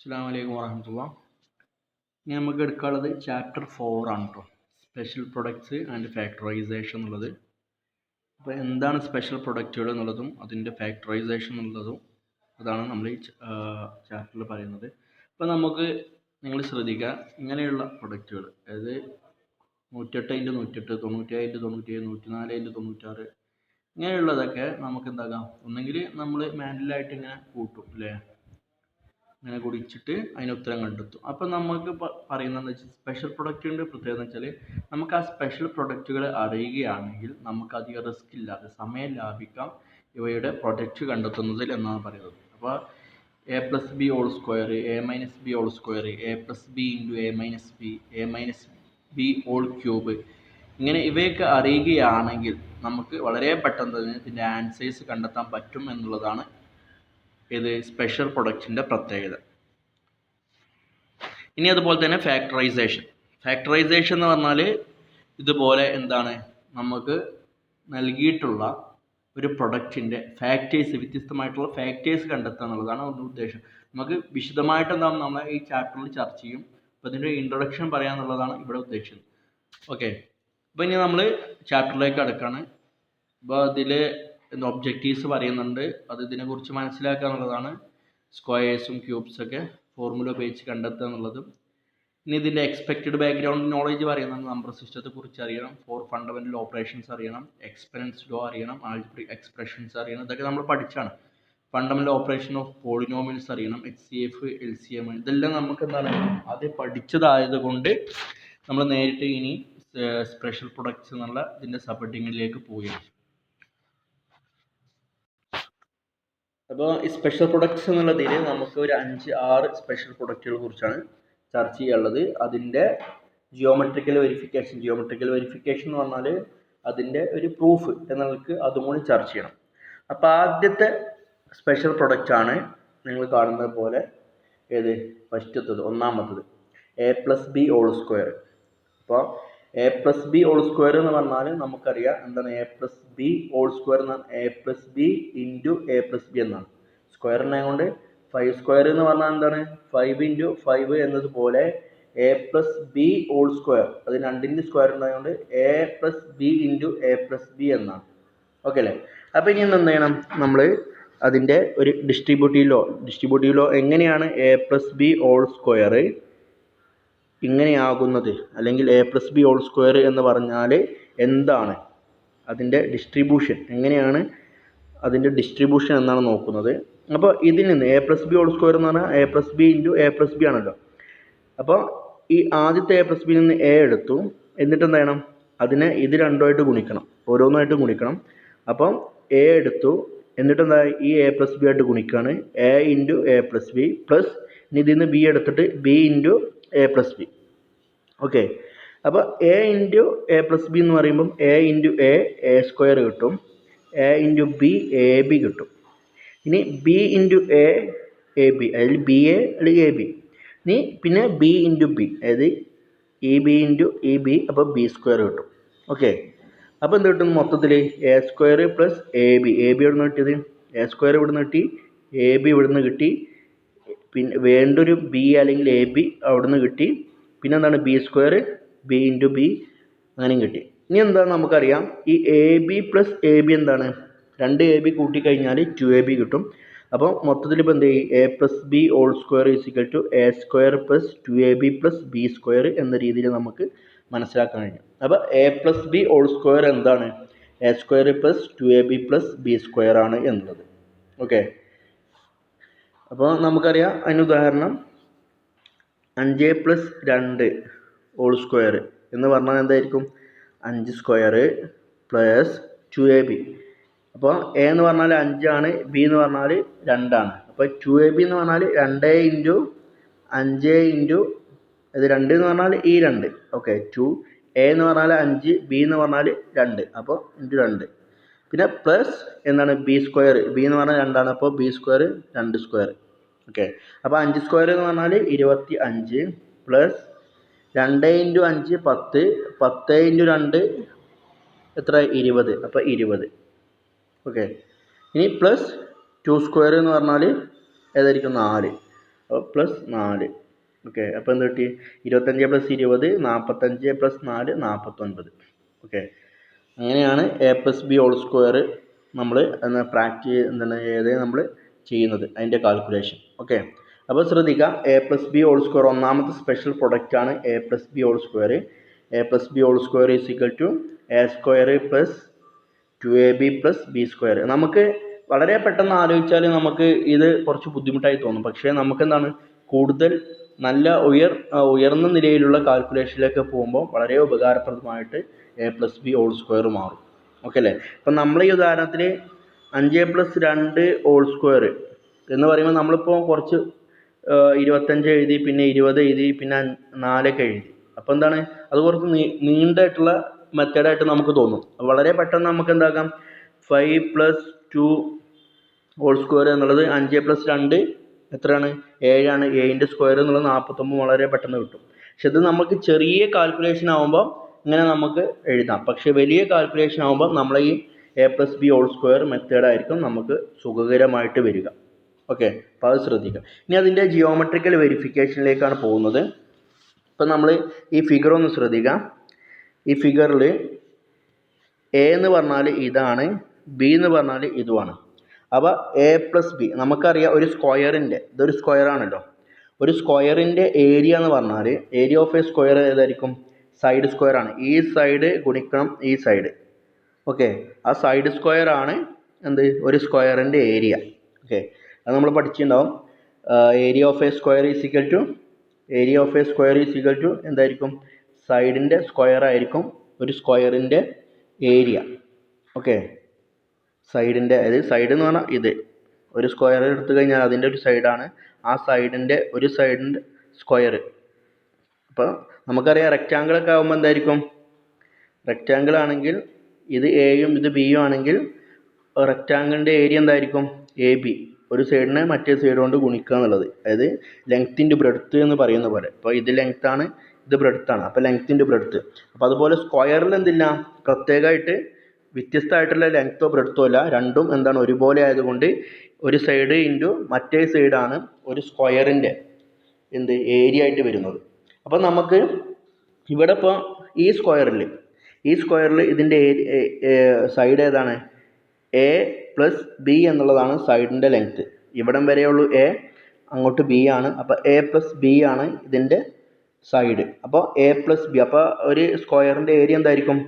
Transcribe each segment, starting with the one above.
അസ്സലാമു അലൈക്കും വറഹ്മത്തുള്ളാഹി. ഇനി നമുക്ക് എടുക്കാനുള്ളത് ചാപ്റ്റർ 4 ആണ് കേട്ടോ. സ്പെഷ്യൽ പ്രൊഡക്ട്സ് ആൻഡ് ഫാക്ടറൈസേഷൻ എന്നുള്ളത്. അപ്പോൾ എന്താണ് സ്പെഷ്യൽ പ്രൊഡക്റ്റുകൾ എന്നുള്ളതും അതിൻ്റെ ഫാക്ടറൈസേഷൻ എന്നുള്ളതും അതാണ് നമ്മൾ ഈ ചാപ്റ്ററിൽ പറയുന്നത്. അപ്പോൾ നമുക്ക് നിങ്ങൾ ശ്രദ്ധിക്കുക, ഇങ്ങനെയുള്ള പ്രൊഡക്റ്റുകൾ, അതായത് 108/108, 97/97, 104/96 ഇങ്ങനെയുള്ളതൊക്കെ നമുക്ക് എന്താകാം, ഒന്നെങ്കിൽ നമ്മൾ മാനുവലായിട്ട് ഇങ്ങനെ കൂട്ടും അല്ലേ, ഇങ്ങനെ കുടിച്ചിട്ട് അതിന് ഉത്തരം കണ്ടെത്തും. അപ്പം നമുക്ക് പറയുന്നതെന്ന് വെച്ചാൽ സ്പെഷ്യൽ പ്രൊഡക്റ്റിൻ്റെ പ്രത്യേകത എന്ന് വെച്ചാൽ നമുക്ക് ആ സ്പെഷ്യൽ പ്രൊഡക്റ്റുകൾ അറിയുകയാണെങ്കിൽ നമുക്ക് അധികം റിസ്ക് ഇല്ലാതെ സമയം ലാഭിക്കാം ഇവയുടെ പ്രൊഡക്റ്റ് കണ്ടെത്തുന്നതിൽ എന്നാണ് പറയുന്നത്. അപ്പോൾ a+b² a-b², a+b × a-b ഇങ്ങനെ ഇവയൊക്കെ അറിയുകയാണെങ്കിൽ നമുക്ക് വളരെ പെട്ടെന്ന് തന്നെ ഇതിൻ്റെ ആൻസേഴ്സ് കണ്ടെത്താൻ പറ്റും എന്നുള്ളതാണ് ഇത് സ്പെഷ്യൽ പ്രൊഡക്റ്റിൻ്റെ പ്രത്യേകത. ഇനി അതുപോലെ തന്നെ ഫാക്ടറൈസേഷൻ എന്ന് പറഞ്ഞാൽ ഇതുപോലെ എന്താണ്, നമുക്ക് നൽകിയിട്ടുള്ള ഒരു പ്രൊഡക്റ്റിൻ്റെ ഫാക്ടേഴ്സ്, വ്യത്യസ്തമായിട്ടുള്ള ഫാക്ടേഴ്സ് കണ്ടെത്തുക എന്നുള്ളതാണ് ഒരു ഉദ്ദേശം. നമുക്ക് വിശദമായിട്ട് എന്താണ് നമ്മൾ ഈ ചാപ്റ്ററിൽ ചർച്ച ചെയ്യും. അപ്പോൾ ഇതിൻ്റെ ഇൻട്രൊഡക്ഷൻ പറയാന്നുള്ളതാണ് ഇവിടെ ഉദ്ദേശിച്ചത്. ഓക്കെ, അപ്പോൾ ഇനി നമ്മൾ ചാപ്റ്ററിലേക്ക് കടക്കുകയാണ്. അപ്പോൾ അതിൽ ഒബ്ജക്റ്റീവ്സ് പറയുന്നുണ്ട്, അത് ഇതിനെക്കുറിച്ച് മനസ്സിലാക്കുക എന്നുള്ളതാണ്. സ്ക്വയേഴ്സും ക്യൂബ്സൊക്കെ ഫോർമുല ഉപയോഗിച്ച് കണ്ടെത്തുക എന്നുള്ളതും. ഇനി ഇതിൻ്റെ എക്സ്പെക്റ്റഡ് ബാക്ക്ഗ്രൗണ്ട് നോളേജ് പറയുന്നത് നമ്പർ സിസ്റ്റത്തെ കുറിച്ച് അറിയണം, 4 ഫണ്ടമെൻ്റൽ ഓപ്പറേഷൻസ് അറിയണം, എക്സ്പെറൻസ് ലോ അറിയണം, ആൾജിബ്രിക് എക്സ്പ്രഷൻസ് അറിയണം. ഇതൊക്കെ നമ്മൾ പഠിച്ചാണ്. ഫണ്ടമെൻ്റൽ ഓപ്പറേഷൻ ഓഫ് പോളിനോമിയൽസ് അറിയണം, HCF, LCM, ഇതെല്ലാം നമുക്ക് എന്താണ് അത് പഠിച്ചതായതുകൊണ്ട് നമ്മൾ നേരിട്ട് ഇനി സ്പെഷ്യൽ പ്രൊഡക്ട്സ് എന്നുള്ള ഇതിൻ്റെ സബ് ഹെഡിങ്ങിലേക്ക് പോവുകയാണ്. അപ്പോൾ ഈ സ്പെഷ്യൽ പ്രൊഡക്ട്സ് എന്നുള്ളതിൽ നമുക്ക് ഒരു 5-6 സ്പെഷ്യൽ പ്രൊഡക്റ്റുകളെ കുറിച്ചാണ് ചർച്ച ചെയ്യാനുള്ളത്. അതിൻ്റെ ജിയോമെട്രിക്കൽ വെരിഫിക്കേഷൻ എന്ന് പറഞ്ഞാൽ അതിൻ്റെ ഒരു പ്രൂഫ് എന്നൊക്കെ അതും കൂടി ചർച്ച ചെയ്യണം. അപ്പോൾ ആദ്യത്തെ സ്പെഷ്യൽ പ്രൊഡക്റ്റാണ് നിങ്ങൾ കാണുന്നത് പോലെ, ഫസ്റ്റത്തത്, ഒന്നാമത്തത് a+b². അപ്പോൾ a+b² എന്ന് പറഞ്ഞാൽ നമുക്കറിയാം എന്താണ് a+b² എന്ന് പറഞ്ഞാൽ a+b × a+b എന്നാണ്. സ്ക്വയറിനെ കൊണ്ട് 5² എന്ന് പറഞ്ഞാൽ എന്താണ് 5 × 5 എന്നതുപോലെ a+b² അത് 2ൻ്റെ സ്ക്വയർ ഉണ്ടായതുകൊണ്ട് a+b × a+b എന്നാണ്. ഓക്കെ അല്ലേ? അപ്പോൾ ഇനി എന്ത് ചെയ്യണം, നമ്മൾ അതിൻ്റെ ഒരു ഡിസ്ട്രിബ്യൂട്ടീവ് ലോ എങ്ങനെയാണ് a+b² ഇങ്ങനെയാകുന്നത്, അല്ലെങ്കിൽ a+b² എന്ന് പറഞ്ഞാൽ എന്താണ്, അതിൻ്റെ ഡിസ്ട്രിബ്യൂഷൻ എങ്ങനെയാണ്, അതിൻ്റെ ഡിസ്ട്രിബ്യൂഷൻ എന്നാണ് നോക്കുന്നത്. അപ്പോൾ ഇതിൽ നിന്ന് a+b² എന്ന് പറഞ്ഞാൽ a+b × a+b ആണല്ലോ. അപ്പോൾ ഈ ആദ്യത്തെ a+b നിന്ന് a എടുത്തു, എന്നിട്ട് എന്ത് ചെയ്യണം, അതിനെ ഇത് രണ്ടുമായിട്ട് ഗുണിക്കണം, ഓരോന്നായിട്ട് ഗുണിക്കണം. അപ്പം a എടുത്തു, എന്നിട്ട് എന്താ ഈ a+b ആയിട്ട് ഗുണിക്കുകയാണ്, a × a+b പ്ലസ് ഇനി ഇതിൽ നിന്ന് b എടുത്തിട്ട് b × a+b. ഓക്കെ, അപ്പോൾ a × a+b എന്ന് പറയുമ്പം a × a² കിട്ടും, a × b ab കിട്ടും. ഇനി b × ab, അതിൽ ba അല്ലെങ്കിൽ ab. ഇനി പിന്നെ b × b, അതായത് eb × eb, അപ്പോൾ b² കിട്ടും. ഓക്കെ, അപ്പോൾ എന്ത് കിട്ടും, മൊത്തത്തിൽ a² + ab എവിടെ നിന്ന് കിട്ടിയത്, a² ഇവിടെ നിന്ന് കിട്ടി, ab ഇവിടെ നിന്ന് കിട്ടി, പിന്നെ വേണ്ടൊരു b അല്ലെങ്കിൽ ab അവിടെ നിന്ന് കിട്ടി, പിന്നെ എന്താണ് b² b × b അങ്ങനെയും കിട്ടി. ഇനി എന്താണ് നമുക്കറിയാം, ഈ ab + ab എന്താണ്, 2ab കൂട്ടിക്കഴിഞ്ഞാൽ 2ab കിട്ടും. അപ്പോൾ മൊത്തത്തിൽ ഇപ്പോൾ എന്ത് ചെയ്യും, a+b² = a² + 2ab + b² എന്ന രീതിയിൽ നമുക്ക് മനസ്സിലാക്കാൻ കഴിയും. അപ്പോൾ a+b² എന്താണ്, a² + 2ab + b² ആണ് എന്നുള്ളത്. ഓക്കെ, അപ്പോൾ നമുക്കറിയാം, അതിന് ഉദാഹരണം 5a + 2² എന്ന് പറഞ്ഞാൽ എന്തായിരിക്കും, 5² + 2ab. അപ്പോൾ a എന്ന് പറഞ്ഞാൽ 5 ആണ്, b എന്ന് പറഞ്ഞാൽ 2 ആണ്. അപ്പോൾ 2ab എന്ന് പറഞ്ഞാൽ 2 × 5 × ഇത് 2 എന്ന് പറഞ്ഞാൽ ഈ 2. ഓക്കെ, 2a എന്ന് പറഞ്ഞാൽ 5, b എന്ന് പറഞ്ഞാൽ 2, അപ്പോൾ × 2. പിന്നെ പ്ലസ് എന്താണ് b², b എന്ന് പറഞ്ഞാൽ 2 ആണ്, അപ്പോൾ b² 2². ഓക്കെ, അപ്പോൾ 5² എന്ന് പറഞ്ഞാൽ 25 പ്ലസ് 2 × 5 10, 10 × 2 എത്ര, 20, അപ്പോൾ 20. ഓക്കെ, ഇനി പ്ലസ് 2² എന്ന് പറഞ്ഞാൽ ഏതായിരിക്കും, 4. പ്ലസ് 4. ഓക്കെ, അപ്പോൾ എന്ത് കിട്ടി? 25 + 20 45 + 4 49. ഓക്കെ, അങ്ങനെയാണ് a+b² നമ്മൾ നമ്മൾ ചെയ്യുന്നത്, അതിൻ്റെ കാൽക്കുലേഷൻ. ഓക്കെ, അപ്പോൾ ശ്രദ്ധിക്കുക, a+b² ഒന്നാമത്തെ സ്പെഷ്യൽ പ്രൊഡക്റ്റാണ് a+b². a+b² = a² + 2ab + b². നമുക്ക് വളരെ പെട്ടെന്ന് ആലോചിച്ചാൽ നമുക്ക് ഇത് കുറച്ച് ബുദ്ധിമുട്ടായി തോന്നും. പക്ഷേ നമുക്കെന്താണ്, കൂടുതൽ നല്ല ഉയർന്ന നിലയിലുള്ള കാൽക്കുലേഷനിലേക്ക് പോകുമ്പോൾ വളരെ ഉപകാരപ്രദമായിട്ട് a+b² മാറും. ഓക്കെ അല്ലേ? അപ്പം നമ്മൾ ഈ ഉദാഹരണത്തിൽ 5 + 2² എന്ന് പറയുമ്പോൾ നമ്മളിപ്പോൾ കുറച്ച് 25 എഴുതി, പിന്നെ 20 എഴുതി, പിന്നെ 4 എഴുതി. അപ്പോൾ എന്താണ്, അത് കുറച്ച് നീണ്ടായിട്ടുള്ള മെത്തേഡായിട്ട് നമുക്ക് തോന്നും. വളരെ പെട്ടെന്ന് നമുക്ക് എന്താക്കാം, 5 + 2² എന്നുള്ളത് 5 + 2 എത്രയാണ്? 7 ആണ്. 7² എന്നുള്ളത് 49 വളരെ പെട്ടെന്ന് കിട്ടും. പക്ഷെ ഇത് നമുക്ക് ചെറിയ കാൽക്കുലേഷൻ ആകുമ്പോൾ ഇങ്ങനെ നമുക്ക് എഴുതാം. പക്ഷെ വലിയ കാൽക്കുലേഷൻ ആകുമ്പോൾ നമ്മൾ ഈ a+b² മെത്തേഡായിരിക്കും നമുക്ക് സുഖകരമായിട്ട് വരിക. ഓക്കെ, അപ്പോൾ അത് ശ്രദ്ധിക്കുക. ഇനി അതിൻ്റെ ജിയോമെട്രിക്കൽ വെരിഫിക്കേഷനിലേക്കാണ് പോകുന്നത്. ഇപ്പം നമ്മൾ ഈ ഫിഗർ ഒന്ന് ശ്രദ്ധിക്കാം. ഈ ഫിഗറിൽ എ എന്ന് പറഞ്ഞാൽ ഇതാണ്, ബി എന്ന് പറഞ്ഞാൽ ഇതുമാണ്. അപ്പോൾ a+b നമുക്കറിയാം, ഒരു സ്ക്വയറിൻ്റെ, ഇതൊരു സ്ക്വയറാണല്ലോ, ഒരു സ്ക്വയറിൻ്റെ ഏരിയ എന്ന് പറഞ്ഞാൽ ഏരിയ ഓഫ് എ സ്ക്വയർ ഏതായിരിക്കും? സൈഡ് സ്ക്വയറാണ്. ഈ സൈഡ് ഗുണിക്കണം ഈ സൈഡ്. ഓക്കെ, ആ സൈഡ് സ്ക്വയറാണ് എന്ത്? ഒരു സ്ക്വയറിൻ്റെ ഏരിയ. ഓക്കെ, അത് നമ്മൾ പഠിച്ചിട്ടുണ്ടാവും. ഏരിയ ഓഫ് എ സ്ക്വയർ എന്തായിരിക്കും? സൈഡിൻ്റെ സ്ക്വയർ ആയിരിക്കും ഒരു സ്ക്വയറിൻ്റെ ഏരിയ. ഓക്കെ, സൈഡിൻ്റെ, അതായത് സൈഡ് എന്ന് പറഞ്ഞാൽ ഇത് ഒരു സ്ക്വയർ എടുത്തു കഴിഞ്ഞാൽ അതിൻ്റെ ഒരു സൈഡാണ്, ആ സൈഡിൻ്റെ ഒരു സൈഡിൻ്റെ സ്ക്വയർ. അപ്പോൾ നമുക്കറിയാം, റെക്റ്റാങ്കിളൊക്കെ ആകുമ്പോൾ എന്തായിരിക്കും? റെക്റ്റാങ്കിൾ ആണെങ്കിൽ ഇത് എയും ഇത് ബിയും ആണെങ്കിൽ റെക്റ്റാങ്കിളിൻ്റെ ഏരിയ എന്തായിരിക്കും? AB. ഒരു സൈഡിനെ മറ്റേ സൈഡ് കൊണ്ട് ഗുണിക്കുക എന്നുള്ളത്, അതായത് ലെങ്ത് ഇൻറ്റു ബ്രെഡ്ത്ത് എന്ന് പറയുന്ന പോലെ. അപ്പോൾ ഇത് ലെങ്ത്താണ്, ഇത് ബ്രെഡ്ത്താണ്, അപ്പോൾ ലെങ്ത് ഇൻറ്റു ബ്രെഡ്ത്ത്. അപ്പോൾ അതുപോലെ സ്ക്വയറിൽ എന്തില്ല, പ്രത്യേകമായിട്ട് വ്യത്യസ്തമായിട്ടുള്ള ലെങ്ത്തോ ബ്രെഡ്ത്തോ അല്ല, രണ്ടും എന്താണ്, ഒരുപോലെ ആയതുകൊണ്ട് ഒരു സൈഡ് ഇൻറ്റു മറ്റേ സൈഡാണ് ഒരു സ്ക്വയറിൻ്റെ ഏരിയ ആയിട്ട് വരുന്നത്. അപ്പോൾ നമുക്ക് ഇവിടെ ഇപ്പോൾ ഈ സ്ക്വയറിൽ ഇതിൻ്റെ സൈഡ് ഏതാണ്? a+b എന്നുള്ളതാണ് സൈഡിൻ്റെ ലെങ്ത്ത്. ഇവിടം വരെയുള്ളൂ a, അങ്ങോട്ട് b ആണ്. അപ്പോൾ a+b ആണ് ഇതിൻ്റെ സൈഡ്. അപ്പോൾ a+b, അപ്പോൾ ഒരു സ്ക്വയറിൻ്റെ ഏരിയ എന്തായിരിക്കും?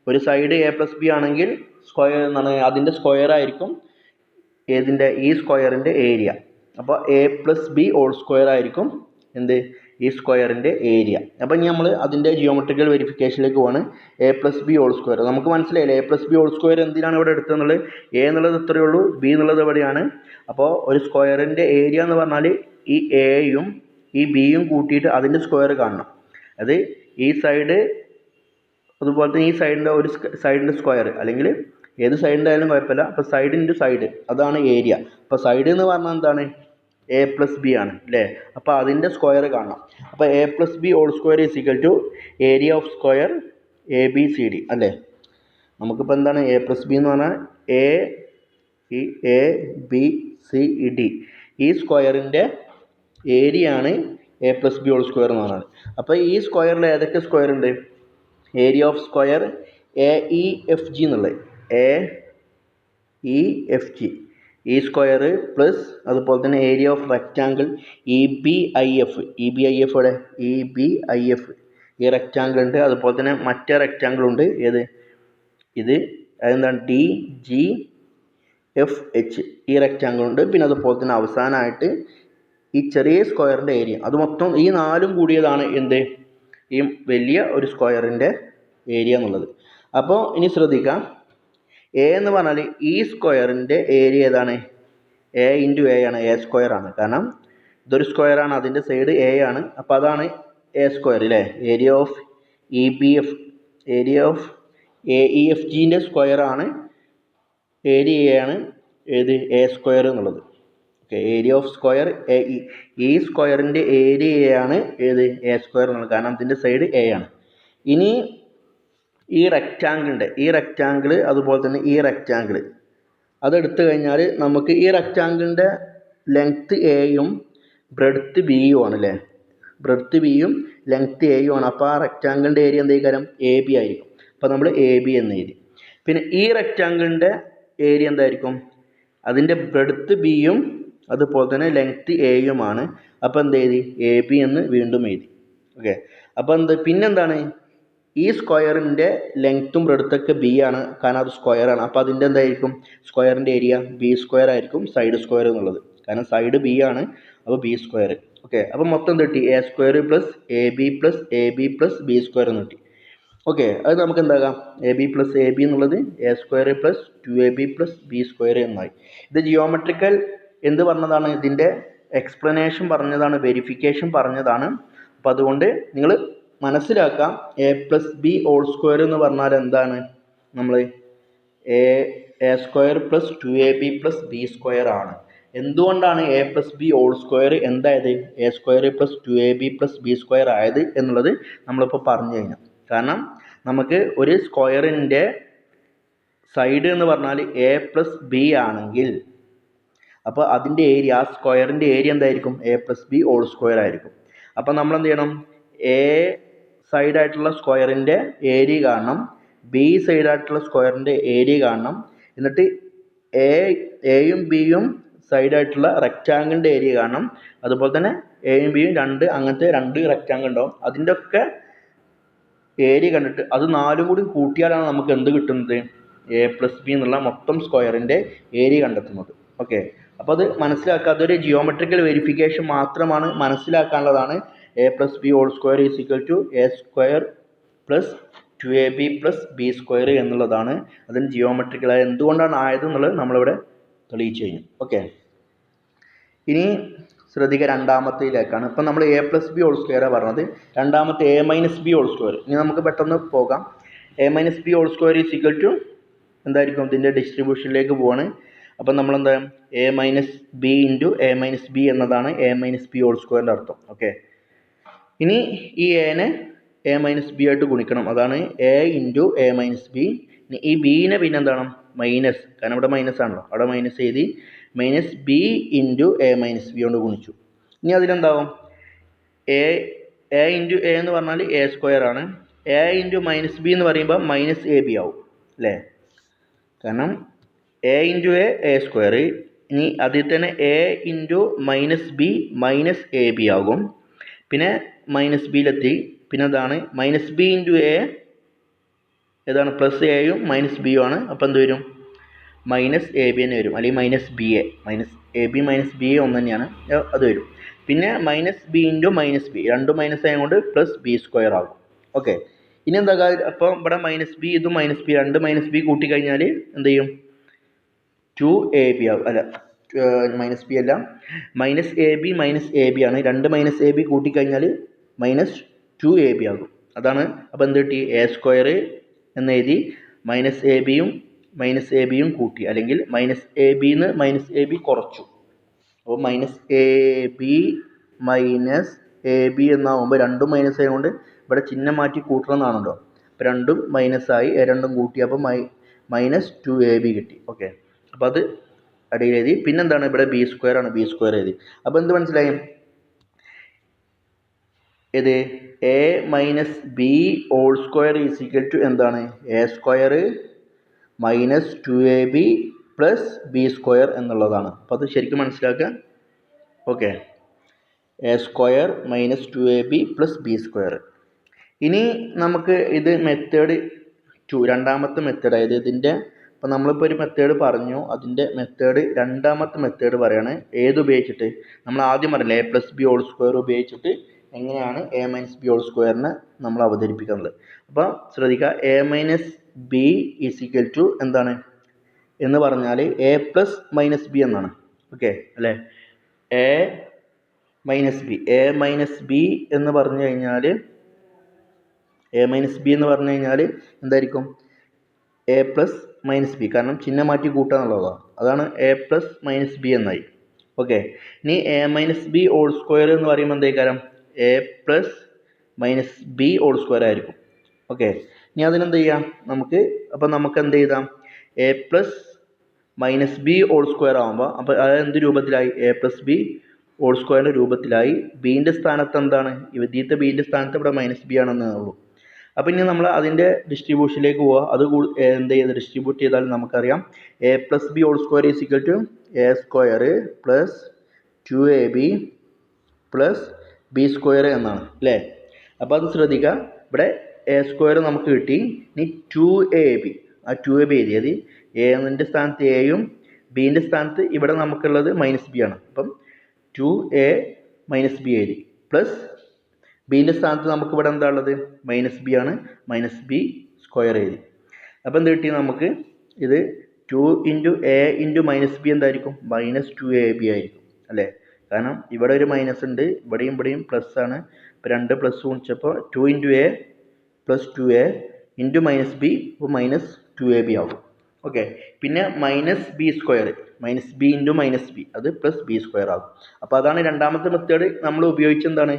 ഒരു സൈഡ് a+b ആണെങ്കിൽ സ്ക്വയർ എന്നാണ്, അതിൻ്റെ സ്ക്വയർ ആയിരിക്കും ഈ സ്ക്വയറിൻ്റെ ഏരിയ. അപ്പോൾ a+b² ആയിരിക്കും ഈ സ്ക്വയറിൻ്റെ ഏരിയ. അപ്പം ഇനി നമ്മൾ അതിൻ്റെ ജിയോമെട്രിക്കൽ വെരിഫിക്കേഷനിലേക്ക് പോവാണ്. a+b². നമുക്ക് മനസ്സിലായില്ലേ a+b² എന്തിനാണ് ഇവിടെ എടുത്തതെന്നുള്ളത്? a എന്നുള്ളത് ഇത്രയേ ഉള്ളൂ, b എന്നുള്ളത് എവിടെയാണ്? അപ്പോൾ ഒരു സ്ക്വയറിൻ്റെ ഏരിയ എന്ന് പറഞ്ഞാൽ ഈ എയും ഈ ബിയും കൂട്ടിയിട്ട് അതിൻ്റെ സ്ക്വയർ കാണണം. അത് ഈ സൈഡ് അതുപോലെ തന്നെ ഈ സൈഡിൻ്റെ ഒരു സൈഡിൻ്റെ സ്ക്വയർ, അല്ലെങ്കിൽ ഏത് സൈഡിൻ്റെ ആയാലും കുഴപ്പമില്ല. അപ്പോൾ സൈഡ് ഇൻറ്റു സൈഡ്, അതാണ് ഏരിയ. അപ്പോൾ സൈഡ് എന്ന് പറഞ്ഞാൽ എന്താണ്? a+b ആണ് അല്ലേ? അപ്പോൾ അതിൻ്റെ സ്ക്വയർ കാണണം. അപ്പോൾ a+b² area of square ABCD അല്ലേ? നമുക്കിപ്പോൾ എന്താണ് a+b എന്ന് പറഞ്ഞാൽ ABCD, ഈ സ്ക്വയറിൻ്റെ ഏരിയ ആണ് a+b² എന്ന് പറഞ്ഞാൽ. അപ്പോൾ ഈ സ്ക്വയറിൽ ഏതൊക്കെ സ്ക്വയർ ഉണ്ട്? ഏരിയ ഓഫ് സ്ക്വയർ AEFG എന്നുള്ളത്, AEFG ഈ സ്ക്വയർ പ്ലസ് അതുപോലെ തന്നെ ഏരിയ ഓഫ് റെക്റ്റാങ്കിൾ EBIF. ഇവിടെ EBIF ഈ റെക്റ്റാങ്കിൾ ഉണ്ട്. അതുപോലെ തന്നെ മറ്റേ റെക്റ്റാങ്കിൾ ഉണ്ട്, ഇത് അതെന്താണ്? DGFH ഈ റെക്റ്റാങ്കിൾ ഉണ്ട്. പിന്നെ അതുപോലെ തന്നെ അവസാനമായിട്ട് ഈ ചെറിയ സ്ക്വയറിൻ്റെ ഏരിയ, അത് മൊത്തം ഈ നാലും കൂടിയതാണ് ഈ വലിയ ഒരു സ്ക്വയറിൻ്റെ ഏരിയ എന്നുള്ളത്. അപ്പോൾ ഇനി ശ്രദ്ധിക്കാം, എ എന്ന് പറഞ്ഞാൽ ഈ സ്ക്വയറിൻ്റെ ഏരിയ ഏതാണ്? A × A ആണ്, a² ആണ്. കാരണം ഇതൊരു സ്ക്വയറാണ്, അതിൻ്റെ സൈഡ് A ആണ്. അപ്പോൾ അതാണ് a² അല്ലേ? ഏരിയ ഓഫ് AEFGൻ്റെ സ്ക്വയറാണ്, ഏരിയയാണ് a² എന്നുള്ളത്. Okay, area of square AE, ഈ സ്ക്വയറിൻ്റെ ഏരിയയാണ് a² എന്നുള്ളത്, കാരണം ഇതിൻ്റെ സൈഡ് A ആണ്. ഇനി ഈ റെക്റ്റാങ്കിൾ അതുപോലെ തന്നെ ഈ റെക്റ്റാങ്കിൾ അതെടുത്തു കഴിഞ്ഞാൽ നമുക്ക് ഈ റെക്റ്റാങ്കിളിൻ്റെ ലെങ്ത്ത് എയും ബ്രെഡ്ത്ത് ബിയും ആണ് അല്ലേ, ബ്രെഡ്ത്ത് ബിയും ലെങ്ത്ത് എയും ആണ്. അപ്പോൾ ആ റെക്റ്റാങ്കിളിൻ്റെ ഏരിയ എന്തായിരിക്കും, എ ബി ആയിരിക്കും. അപ്പോൾ നമ്മൾ എ ബി എന്ന് എഴുതി. പിന്നെ ഈ റെക്റ്റാങ്കിളിൻ്റെ ഏരിയ എന്തായിരിക്കും, അതിൻ്റെ ബ്രെഡ്ത്ത് ബിയും അതുപോലെ തന്നെ ലെങ്ത്ത് എയുമാണ്. അപ്പോൾ എന്ത് എഴുതി, എ ബി എന്ന് വീണ്ടും എഴുതി. ഓക്കെ, അപ്പോൾ പിന്നെന്താണ്, ഈ സ്ക്വയറിൻ്റെ ലെങ്ത്തും ബ്രെഡ്ത്തൊക്കെ ബി ആണ്, കാരണം അത് സ്ക്വയറാണ്. അപ്പോൾ അതിൻ്റെ എന്തായിരിക്കും, സ്ക്വയറിൻ്റെ ഏരിയ ബി സ്ക്വയർ ആയിരിക്കും, സൈഡ് സ്ക്വയർ എന്നുള്ളത്, കാരണം സൈഡ് ബി ആണ്. അപ്പോൾ ബി സ്ക്വയർ. ഓക്കെ, അപ്പോൾ മൊത്തം കിട്ടി a square plus a b plus a b plus B square എന്ന് കിട്ടി. ഓക്കെ, അത് നമുക്ക് എന്താകാം, a b plus a b എന്നുള്ളത് a square plus 2ab plus B square എന്നായി. ഇത് ജിയോമെട്രിക്കൽ എന്ത് പറഞ്ഞതാണ്, ഇതിൻ്റെ എക്സ്പ്ലനേഷൻ പറഞ്ഞതാണ്, വെരിഫിക്കേഷൻ പറഞ്ഞതാണ്. അപ്പോൾ അതുകൊണ്ട് നിങ്ങൾ മനസ്സിലാക്കാം, a plus B whole square എന്ന് പറഞ്ഞാൽ എന്താണ്, നമ്മൾ a square plus 2ab plus B square ആണ്. എന്തുകൊണ്ടാണ് a plus B whole square എന്തായത്, a square plus 2ab plus B square ആയത് എന്നുള്ളത് നമ്മളിപ്പോൾ പറഞ്ഞു കഴിഞ്ഞു. കാരണം നമുക്ക് ഒരു സ്ക്വയറിൻ്റെ സൈഡ് എന്ന് പറഞ്ഞാൽ എ പ്ലസ് ബി ആണെങ്കിൽ അപ്പോൾ അതിൻ്റെ ഏരിയ, ആ സ്ക്വയറിൻ്റെ ഏരിയ എന്തായിരിക്കും, A plus B whole square ആയിരിക്കും. അപ്പോൾ നമ്മൾ എന്ത് ചെയ്യണം, എ സൈഡായിട്ടുള്ള സ്ക്വയറിൻ്റെ ഏരിയ കാണണം, ബി സൈഡായിട്ടുള്ള സ്ക്വയറിൻ്റെ ഏരിയ കാണണം, എന്നിട്ട് എയും ബിയും സൈഡായിട്ടുള്ള റെക്റ്റാങ്കിളിൻ്റെ ഏരിയ കാണണം. അതുപോലെ തന്നെ എയും ബിയും അങ്ങനത്തെ രണ്ട് റെക്റ്റാങ്കിൾ ഉണ്ടാവും, അതിൻ്റെ ഒക്കെ ഏരിയ കണ്ടിട്ട് അത് നാലും കൂടി കൂട്ടിയാലാണ് നമുക്ക് എന്ത് കിട്ടുന്നത്, എ പ്ലസ് ബി എന്നുള്ള മൊത്തം സ്ക്വയറിൻ്റെ ഏരിയ കണ്ടെത്തുന്നത്. ഓക്കെ, അപ്പോൾ അത് മനസ്സിലാക്കുക, അതൊരു ജിയോമെട്രിക്കൽ വെരിഫിക്കേഷൻ മാത്രമാണ്, മനസ്സിലാക്കാനുള്ളതാണ്. A plus B whole square is equal to A square plus 2ab plus B square എന്നുള്ളതാണ്. അതിന് ജിയോമെട്രിക്കലായ എന്തുകൊണ്ടാണ് ആയത് എന്നുള്ളത് നമ്മളിവിടെ തെളിയിച്ചു കഴിഞ്ഞു. ഓക്കെ, ഇനി ശ്രദ്ധിക്കുക, രണ്ടാമത്തേലേക്കാണ്. ഇപ്പം നമ്മൾ എ പ്ലസ് ബി ഹോൾ സ്ക്വയറാണ് പറഞ്ഞത്, രണ്ടാമത്തെ A minus B whole square. ഇനി നമുക്ക് പെട്ടെന്ന് പോകാം. A minus B whole square is equal to എന്തായിരിക്കും, ഇതിൻ്റെ ഡിസ്ട്രിബ്യൂഷനിലേക്ക് പോവാണ്. അപ്പം നമ്മളെന്താ, A minus B into A minus B എന്നതാണ് എ മൈനസ് ബി ഹോൾ സ്ക്വയറിൻ്റെ അർത്ഥം. ഓക്കെ, ഇനി ഈ എനെ എ മൈനസ് ബി ആയിട്ട് ഗുണിക്കണം, അതാണ് A into A minus B. ഈ ബീനെ പിന്നെ എന്താണ്, മൈനസ്, കാരണം ഇവിടെ മൈനസ് ആണല്ലോ, അവിടെ മൈനസ് എഴുതി, minus B into A minus B കൊണ്ട് ഗുണിച്ചു. ഇനി അതിലെന്താവും, എ ഇൻറ്റു എ എന്ന് പറഞ്ഞാൽ എ സ്ക്വയർ ആണ്, എ ഇൻറ്റു മൈനസ് ബി എന്ന് പറയുമ്പോൾ മൈനസ് എ ബി ആവും അല്ലേ, കാരണം എ ഇൻറ്റു എ സ്ക്വയർ. ഇനി അതിൽ തന്നെ A into minus B minus a B ആകും. പിന്നെ മൈനസ് ബിയിലെത്തി, പിന്നെ അതാണ് മൈനസ് ബി ഇൻറ്റു എ ഏതാണ്, പ്ലസ് എയും മൈനസ് ബിയും ആണ്. അപ്പോൾ എന്ത് വരും, മൈനസ് എ ബി തന്നെ വരും, അല്ലെങ്കിൽ minus b a, minus a b minus b a ഒന്ന് തന്നെയാണ്, അത് വരും. പിന്നെ minus B into minus b, രണ്ടും മൈനസ് ആയതുകൊണ്ട് പ്ലസ് ബി സ്ക്വയർ ആകും. ഓക്കെ, ഇനി എന്താ, അപ്പോൾ ഇവിടെ മൈനസ് ബി ഇതും മൈനസ് ബി, രണ്ട് മൈനസ് ബി കൂട്ടിക്കഴിഞ്ഞാൽ എന്ത് ചെയ്യും, 2ab ആകും. അല്ല, മൈനസ് ബി അല്ല, minus a b minus a b ആണ്, രണ്ട് മൈനസ് എ ബി കൂട്ടിക്കഴിഞ്ഞാൽ മൈനസ് 2ab ആകും. അതാണ്. അപ്പോൾ എന്ത് കിട്ടി, എ സ്ക്വയർ എന്ന് എഴുതി, മൈനസ് എ ബിയും കൂട്ടി, അല്ലെങ്കിൽ minus A bin minus a B കുറച്ചു. അപ്പോൾ മൈനസ് എ ബി എന്നാകുമ്പോൾ രണ്ടും മൈനസ് ആയതുകൊണ്ട് ഇവിടെ ചിഹ്നം മാറ്റി കൂട്ടണം എന്നാണല്ലോ. അപ്പോൾ രണ്ടും മൈനസായി, രണ്ടും കൂട്ടി, അപ്പോൾ മൈനസ് 2ab കിട്ടി. ഓക്കെ, അപ്പോൾ അത് അടിയിൽ എഴുതി. പിന്നെന്താണ്, ഇവിടെ ബി സ്ക്വയർ ആണ്, ബി സ്ക്വയർ എഴുതി. അപ്പോൾ എന്ത് മനസ്സിലായി, ഇത് a minus B whole square is equal to എന്താണ്, a square minus 2ab plus B square എന്നുള്ളതാണ്. അപ്പോൾ അത് ശരിക്കും മനസ്സിലാക്കുക. Okay, a square minus 2ab plus B square. ഇനി നമുക്ക് ഇത് മെത്തേഡ് 2, രണ്ടാമത്തെ മെത്തേഡ്, അതായത് ഇതിൻ്റെ, അപ്പോൾ നമ്മളിപ്പോൾ ഒരു മെത്തേഡ് പറഞ്ഞു, അതിൻ്റെ മെത്തേഡ് രണ്ടാമത്തെ മെത്തേഡ് പറയാണ്. ഏതുപയോഗിച്ചിട്ട്, നമ്മൾ ആദ്യം പറഞ്ഞില്ലേ A plus B whole square ഉപയോഗിച്ചിട്ട് എങ്ങനെയാണ് എ മൈനസ് ബി ഹോൾ സ്ക്വയറിനെ നമ്മൾ അവതരിപ്പിക്കുന്നത്. അപ്പോൾ ശ്രദ്ധിക്കുക, A minus B is equal to എന്താണ് എന്ന് പറഞ്ഞാൽ എ പ്ലസ് മൈനസ് ബി എന്നാണ്. ഓക്കെ അല്ലേ, എ മൈനസ് ബി എന്ന് പറഞ്ഞു കഴിഞ്ഞാൽ, എന്തായിരിക്കും, എ പ്ലസ് മൈനസ് ബി, കാരണം ചിഹ്നം മാറ്റി കൂട്ടുക എന്നുള്ളതാണ്, അതാണ് എ പ്ലസ് മൈനസ് ബി എന്നായി. ഓക്കെ, ഇനി a minus B whole square എന്ന് പറയുമ്പോൾ എന്തായിരിക്കും, A plus minus B whole square ആയിരിക്കും. ഓക്കെ, ഇനി അതിനെന്ത് ചെയ്യാം നമുക്ക്, അപ്പോൾ നമുക്ക് എന്ത് ചെയ്താം, a plus minus B whole square ആകുമ്പോൾ, അപ്പോൾ അത് എന്ത് രൂപത്തിലായി, എ പ്ലസ് ബി ഹോൾ സ്ക്വയറിൻ്റെ രൂപത്തിലായി. ബീൻ്റെ സ്ഥാനത്ത് എന്താണ്, ഇതിലത്തെ ബീൻ്റെ സ്ഥാനത്ത് ഇവിടെ മൈനസ് ബി ആണെന്നേ ഉള്ളൂ. അപ്പോൾ ഇനി നമ്മൾ അതിൻ്റെ ഡിസ്ട്രിബ്യൂഷനിലേക്ക് പോവുക. അത് എന്ത് ചെയ്ത് ഡിസ്ട്രിബ്യൂട്ട് ചെയ്താൽ നമുക്കറിയാം A plus B whole square is equal to A square plus 2ab plus B square എന്നാണ് അല്ലേ. അപ്പോൾ അത് ശ്രദ്ധിക്കുക, ഇവിടെ എ സ്ക്വയർ നമുക്ക് കിട്ടി. ഇനി 2ab, ആ 2ab എഴുതിയത് എൻ്റെ സ്ഥാനത്ത് എയും ബീൻ്റെ സ്ഥാനത്ത് ഇവിടെ നമുക്കുള്ളത് മൈനസ് ബി ആണ്. അപ്പം 2a മൈനസ് ബി എഴുതി പ്ലസ് ബീൻ്റെ സ്ഥാനത്ത് നമുക്ക് ഇവിടെ എന്താ ഉള്ളത്, മൈനസ് ബി ആണ്, മൈനസ് ബി സ്ക്വയർ എഴുതി. അപ്പോൾ എന്ത് കിട്ടി നമുക്ക്, ഇത് 2 into A into minus B എന്തായിരിക്കും, മൈനസ് 2ab ആയിരിക്കും അല്ലേ. കാരണം ഇവിടെ ഒരു മൈനസ് ഉണ്ട്, ഇവിടെയും പ്ലസ് ആണ്. ഇപ്പോൾ 2 പ്ലസ് ഗുണിച്ചപ്പോൾ 2 into a plus 2a into minus b, ഇപ്പോൾ മൈനസ് 2ab ആവും. ഓക്കെ, പിന്നെ minus b square, minus B into minus b, അത് പ്ലസ് ബി സ്ക്വയർ ആകും. അപ്പോൾ അതാണ് രണ്ടാമത്തെ മെത്തേഡ് നമ്മൾ ഉപയോഗിച്ചെന്താണ്,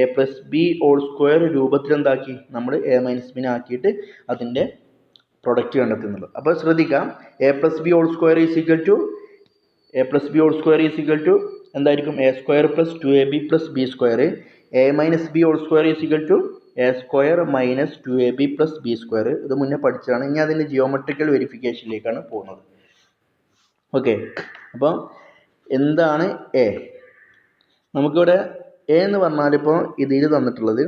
a plus B whole square രൂപത്തിൽ എന്താക്കി നമ്മൾ എ മൈനസ് ബിനെ ആക്കിയിട്ട് അതിൻ്റെ പ്രൊഡക്റ്റ് കണ്ടെത്തുന്നുള്ളത്. അപ്പോൾ ശ്രദ്ധിക്കാം, a plus B whole square is equal to എന്തായിരിക്കും, a square plus 2ab plus B square. A minus B whole square is equal to A square minus 2ab plus B square. ഇത് മുന്നേ പഠിച്ചതാണ്. ഇനി അതിൻ്റെ geometrical വെരിഫിക്കേഷനിലേക്കാണ് പോകുന്നത്. Okay, അപ്പോൾ എന്താണ് A? നമുക്കിവിടെ എ എന്ന് പറഞ്ഞാൽ ഇപ്പോൾ ഇതിൽ തന്നിട്ടുള്ളത്,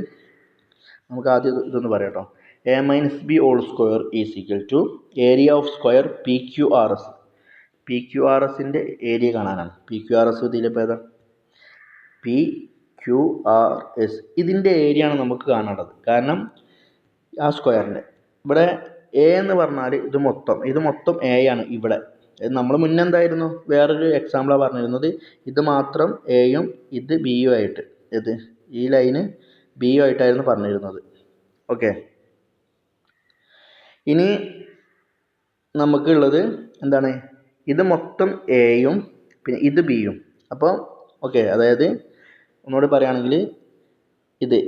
നമുക്ക് ആദ്യം ഇതൊന്ന് പറയാം കേട്ടോ. A minus B whole square is equal to area of square P Q R S. P Q R എസിൻ്റെ ഏരിയ കാണാനാണ്. പി ക്യു ആർ എസ് ഇതിലിപ്പോൾ ഏതാ, പി ക്യു ആർ എസ്. ഇതിൻ്റെ ഏരിയ ആണ് നമുക്ക് കാണേണ്ടത്. കാരണം ആ സ്ക്വയറിൻ്റെ ഇവിടെ എ എന്ന് പറഞ്ഞാൽ ഇത് മൊത്തം എ ആണ്. ഇവിടെ നമ്മൾ മുന്നേ എന്തായിരുന്നു, വേറൊരു എക്സാമ്പിളാണ് പറഞ്ഞിരുന്നത്, ഇത് മാത്രം എയും ഇത് ബിയും ആയിട്ട്, ഈ ലൈന് ബിയും ആയിട്ടായിരുന്നു പറഞ്ഞിരുന്നത്. ഓക്കെ, ഇനി നമുക്കുള്ളത് എന്താണ്, ഇത് മൊത്തം എയും പിന്നെ ഇത് ബിയും. അപ്പോൾ ഓക്കെ, അതായത് ഒന്നുകൂടി പറയുകയാണെങ്കിൽ ഇത്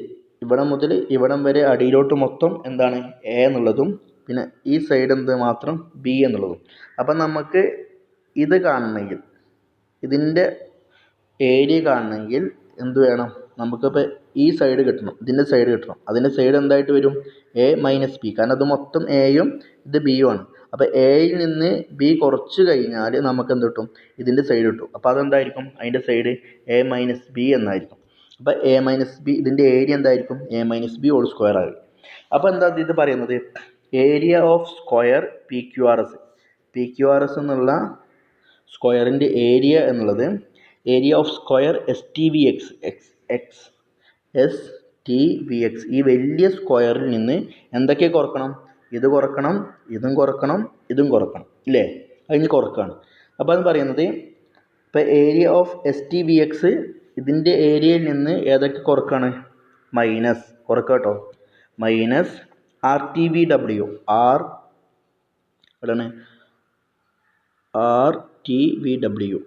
ഇവിടെ മുതൽ ഇവിടം വരെ അടിയിലോട്ട് മൊത്തം എന്താണ് എ എന്നുള്ളതും പിന്നെ ഈ സൈഡ് എന്ത് മാത്രം ബി എന്നുള്ളതും. അപ്പം നമുക്ക് ഇത് കാണണമെങ്കിൽ, ഇതിൻ്റെ ഏരിയ കാണണമെങ്കിൽ എന്ത് വേണം, നമുക്കിപ്പോൾ ഈ സൈഡ് കിട്ടണം, ഇതിൻ്റെ സൈഡ് കിട്ടണം. അതിൻ്റെ സൈഡ് എന്തായിട്ട് വരും, എ മൈനസ് ബി. കാരണം അത് മൊത്തം എയും ഇത് ബിയും ആണ്. അപ്പോൾ എയിൽ നിന്ന് ബി കുറച്ച് കഴിഞ്ഞാൽ നമുക്ക് എന്ത് കിട്ടും, ഇതിൻ്റെ സൈഡ് കിട്ടും. അപ്പോൾ അതെന്തായിരിക്കും, അതിൻ്റെ സൈഡ് എ മൈനസ് ബി എന്നായിരിക്കും. അപ്പോൾ എ മൈനസ് ബി, ഇതിൻ്റെ ഏരിയ എന്തായിരിക്കും, A minus B whole square ആകും. അപ്പോൾ എന്താ ഇത് പറയുന്നത്, area of square P Q R S. P Q R എസ് എന്നുള്ള സ്ക്വയറിൻ്റെ ഏരിയ എന്നുള്ളത് area of square S T V X. ഈ വലിയ സ്ക്വയറിൽ നിന്ന് എന്തൊക്കെ കുറക്കണം, ഇത് കുറക്കണം, ഇതും കുറക്കണം, ഇതും കുറക്കണം ഇല്ലേ, അതിന് കുറക്കുകയാണ്. അപ്പോൾ അത് പറയുന്നത് ഇപ്പോൾ area of S T V X, ഇതിൻ്റെ ഏരിയയിൽ നിന്ന് ഏതൊക്കെ കുറക്കാണ്, മൈനസ് കുറക്കുക കേട്ടോ, minus R T V W. എവിടെയാണ്, ആർ ടി വി ഡബ്ല്യു,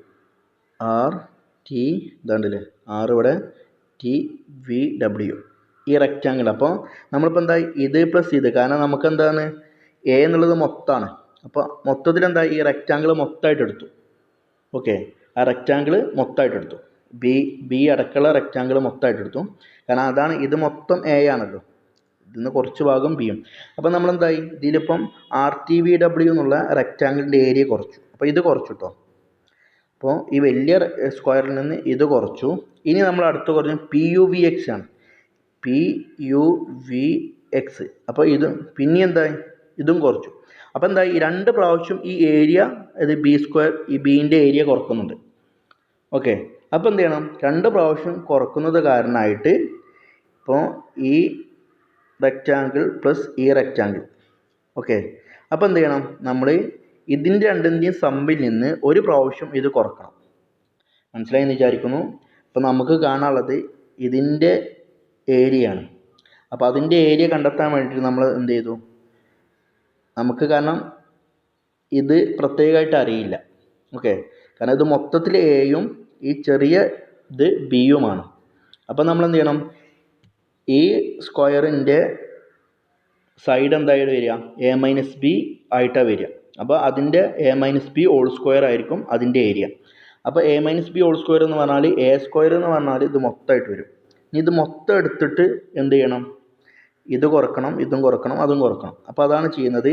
ഇതാണ്ടല്ലേ ആർ, ഇവിടെ ടി വി ഡബ്ല്യു, ഈ റെക്റ്റാങ്കിൾ. അപ്പോൾ നമ്മളിപ്പോൾ എന്താ ഇത് പ്ലസ് ഇത്, കാരണം നമുക്ക് എന്താണ് എ എന്നുള്ളത് മൊത്തമാണ്. അപ്പോൾ മൊത്തത്തിൽ എന്താ ഈ റെക്റ്റാങ്കിൾ മൊത്തമായിട്ട് എടുത്തു. ഓക്കെ, ആ റെക്റ്റാങ്കിൾ മൊത്തമായിട്ട് എടുത്തു, ബി അടക്കമുള്ള റെക്റ്റാങ്കിൾ മൊത്തമായിട്ട് എടുത്തു. കാരണം അതാണ്, ഇത് മൊത്തം എ ആണല്ലോ, ഇതിന്ന് കുറച്ച് ഭാഗം ബിയും. അപ്പോൾ നമ്മളെന്തായി ഇതിലിപ്പം ആർ ടി വി ഡബ്ല്യു എന്നുള്ള റെക്റ്റാങ്കിളിൻ്റെ ഏരിയ കുറച്ചു. അപ്പോൾ ഇത് കുറച്ചു കേട്ടോ. അപ്പോൾ ഈ വലിയ സ്ക്വയറിൽ നിന്ന് ഇത് കുറച്ചു. ഇനി നമ്മൾ അടുത്ത് കുറഞ്ഞു പി യു വി എക്സ് ആണ്, PUVX. അപ്പോൾ ഇത് പിന്നെ എന്തായി, ഇതും കുറച്ചു. അപ്പോൾ എന്തായി, ഈ 2 പ്രാവശ്യം ഈ ഏരിയ, ഇത് ബി സ്ക്വയർ, ഈ ബീൻ്റെ ഏരിയ കുറക്കുന്നുണ്ട്. ഓക്കെ, അപ്പോൾ എന്ത് ചെയ്യണം, 2 പ്രാവശ്യം കുറക്കുന്നത് കാരണമായിട്ട് ഇപ്പോൾ ഈ റെക്റ്റാങ്കിൾ പ്ലസ് ഈ റെക്റ്റാങ്കിൾ. ഓക്കെ, അപ്പോൾ എന്ത് ചെയ്യണം, നമ്മൾ ഇതിൻ്റെ രണ്ടിൻ്റെയും സമ്മിൽ നിന്ന് ഒരു പ്രാവശ്യം ഇത് കുറക്കണം. മനസ്സിലായി എന്ന് വിചാരിക്കുന്നു. അപ്പോൾ നമുക്ക് കാണാനുള്ളത് ഇതിൻ്റെ ഏരിയ ആണ്. അപ്പോൾ അതിൻ്റെ ഏരിയ കണ്ടെത്താൻ വേണ്ടിയിട്ട് നമ്മൾ എന്ത് ചെയ്തു, നമുക്ക് കാരണം ഇത് പ്രത്യേകമായിട്ട് അറിയില്ല. ഓക്കെ, കാരണം ഇത് മൊത്തത്തിൽ എയും ഈ ചെറിയ ഇത് ബിയുമാണ്. അപ്പോൾ നമ്മൾ എന്ത് ചെയ്യണം, ഈ സ്ക്വയറിൻ്റെ സൈഡ് എന്തായിട്ട് വരിക, എ മൈനസ് ബി ആയിട്ടാണ് വരിക. അപ്പോൾ അതിൻ്റെ A minus B whole square ആയിരിക്കും അതിൻ്റെ ഏരിയ. അപ്പോൾ A minus B whole square എന്ന് പറഞ്ഞാൽ എ സ്ക്വയർ എന്ന് പറഞ്ഞാൽ ഇത് മൊത്തമായിട്ട് വരും. ഇനി ഇത് മൊത്തം എടുത്തിട്ട് എന്ത് ചെയ്യണം, ഇത് കുറക്കണം, ഇതും കുറക്കണം, അതും കുറക്കണം. അപ്പോൾ അതാണ് ചെയ്യുന്നത്.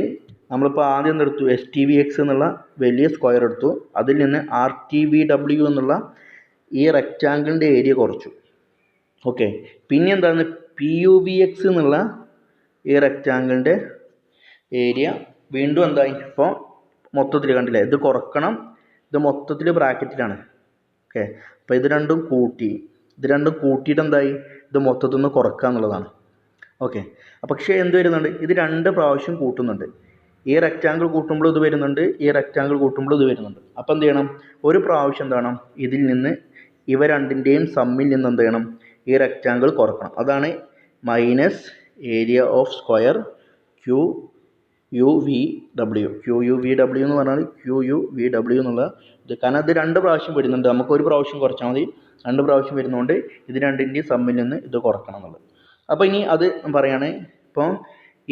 നമ്മളിപ്പോൾ ആദ്യം എടുത്തു എസ് ടി വി എക്സ് എന്നുള്ള വലിയ സ്ക്വയർ എടുത്തു, അതിൽ നിന്ന് ആർ ടി വി ഡബ്ല്യു എന്നുള്ള ഈ റെക്റ്റാങ്കിളിൻ്റെ ഏരിയ കുറച്ചു. ഓക്കെ, പിന്നെ എന്താണ് പി യു വി എക്സ് എന്നുള്ള ഈ റെക്റ്റാങ്കിളിൻ്റെ ഏരിയ വീണ്ടും എന്തായി, ഇപ്പോൾ മൊത്തത്തിൽ കണ്ടില്ലേ, ഇത് കുറക്കണം, ഇത് മൊത്തത്തിൽ ബ്രാക്കറ്റിലാണ്. ഓക്കെ, അപ്പോൾ ഇത് രണ്ടും കൂട്ടിയിട്ട് എന്തായി, ഇത് മൊത്തത്തിൽ നിന്ന് കുറക്കുക എന്നുള്ളതാണ്. ഓക്കെ, പക്ഷേ എന്ത് വരുന്നുണ്ട്, ഇത് 2 പ്രാവശ്യം കൂട്ടുന്നുണ്ട്. ഈ റെക്റ്റാങ്കിൾ കൂട്ടുമ്പോൾ ഇത് വരുന്നുണ്ട്, ഈ റെക്റ്റാങ്കിൾ കൂട്ടുമ്പോൾ ഇത് വരുന്നുണ്ട്. അപ്പോൾ എന്ത് ചെയ്യണം, ഒരു പ്രാവശ്യം എന്താണ് ഇതിൽ നിന്ന് ഇവ രണ്ടിൻ്റെയും സമ്മിൽ നിന്ന് എന്ത് ചെയ്യണം, ഈ റെക്റ്റാങ്കിൾ കുറക്കണം. അതാണ് minus area of square Q U V W. Q U V W എന്ന് പറഞ്ഞാൽ ക്യു യു വി ഡബ്ല്യു എന്നുള്ള ഇത്, കാരണം ഇത് 2 പ്രാവശ്യം വരുന്നുണ്ട്. നമുക്ക് ഒരു പ്രാവശ്യം കുറച്ചാൽ മതി, 2 പ്രാവശ്യം വരുന്നതുകൊണ്ട് ഇത് രണ്ടിൻ്റെയും സമ്മിൽ നിന്ന് ഇത് കുറക്കണം എന്നുള്ളത്. അപ്പോൾ ഇനി അത് പറയുകയാണ്, ഇപ്പോൾ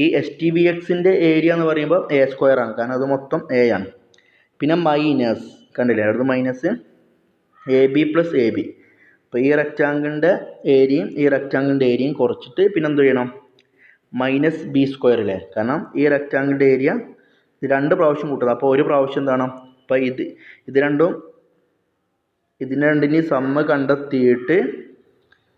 ഈ എസ് ടി വി എക്സിൻ്റെ ഏരിയ എന്ന് പറയുമ്പോൾ എ സ്ക്വയർ ആണ്, കാരണം അത് മൊത്തം എ ആണ്. പിന്നെ മൈനസ്, കണ്ടില്ലേ അടുത്ത് minus a b plus a B. അപ്പോൾ ഈ റെക്റ്റാങ്കിളിൻ്റെ ഏരിയയും ഈ റെക്റ്റാങ്കിളിൻ്റെ ഏരിയയും കുറച്ചിട്ട് പിന്നെ എന്ത് ചെയ്യണം, മൈനസ് ബി സ്ക്വയർ അല്ലേ, കാരണം ഈ റെക്റ്റാങ്കിളിൻ്റെ ഏരിയ ഇത് 2 പ്രാവശ്യം കൂട്ടുന്നത്. അപ്പോൾ ഒരു പ്രാവശ്യം എന്താണ്, അപ്പോൾ ഇത് രണ്ടും ഇതിന് രണ്ടിൻ്റെയും സമ്മ കണ്ടെത്തിയിട്ട്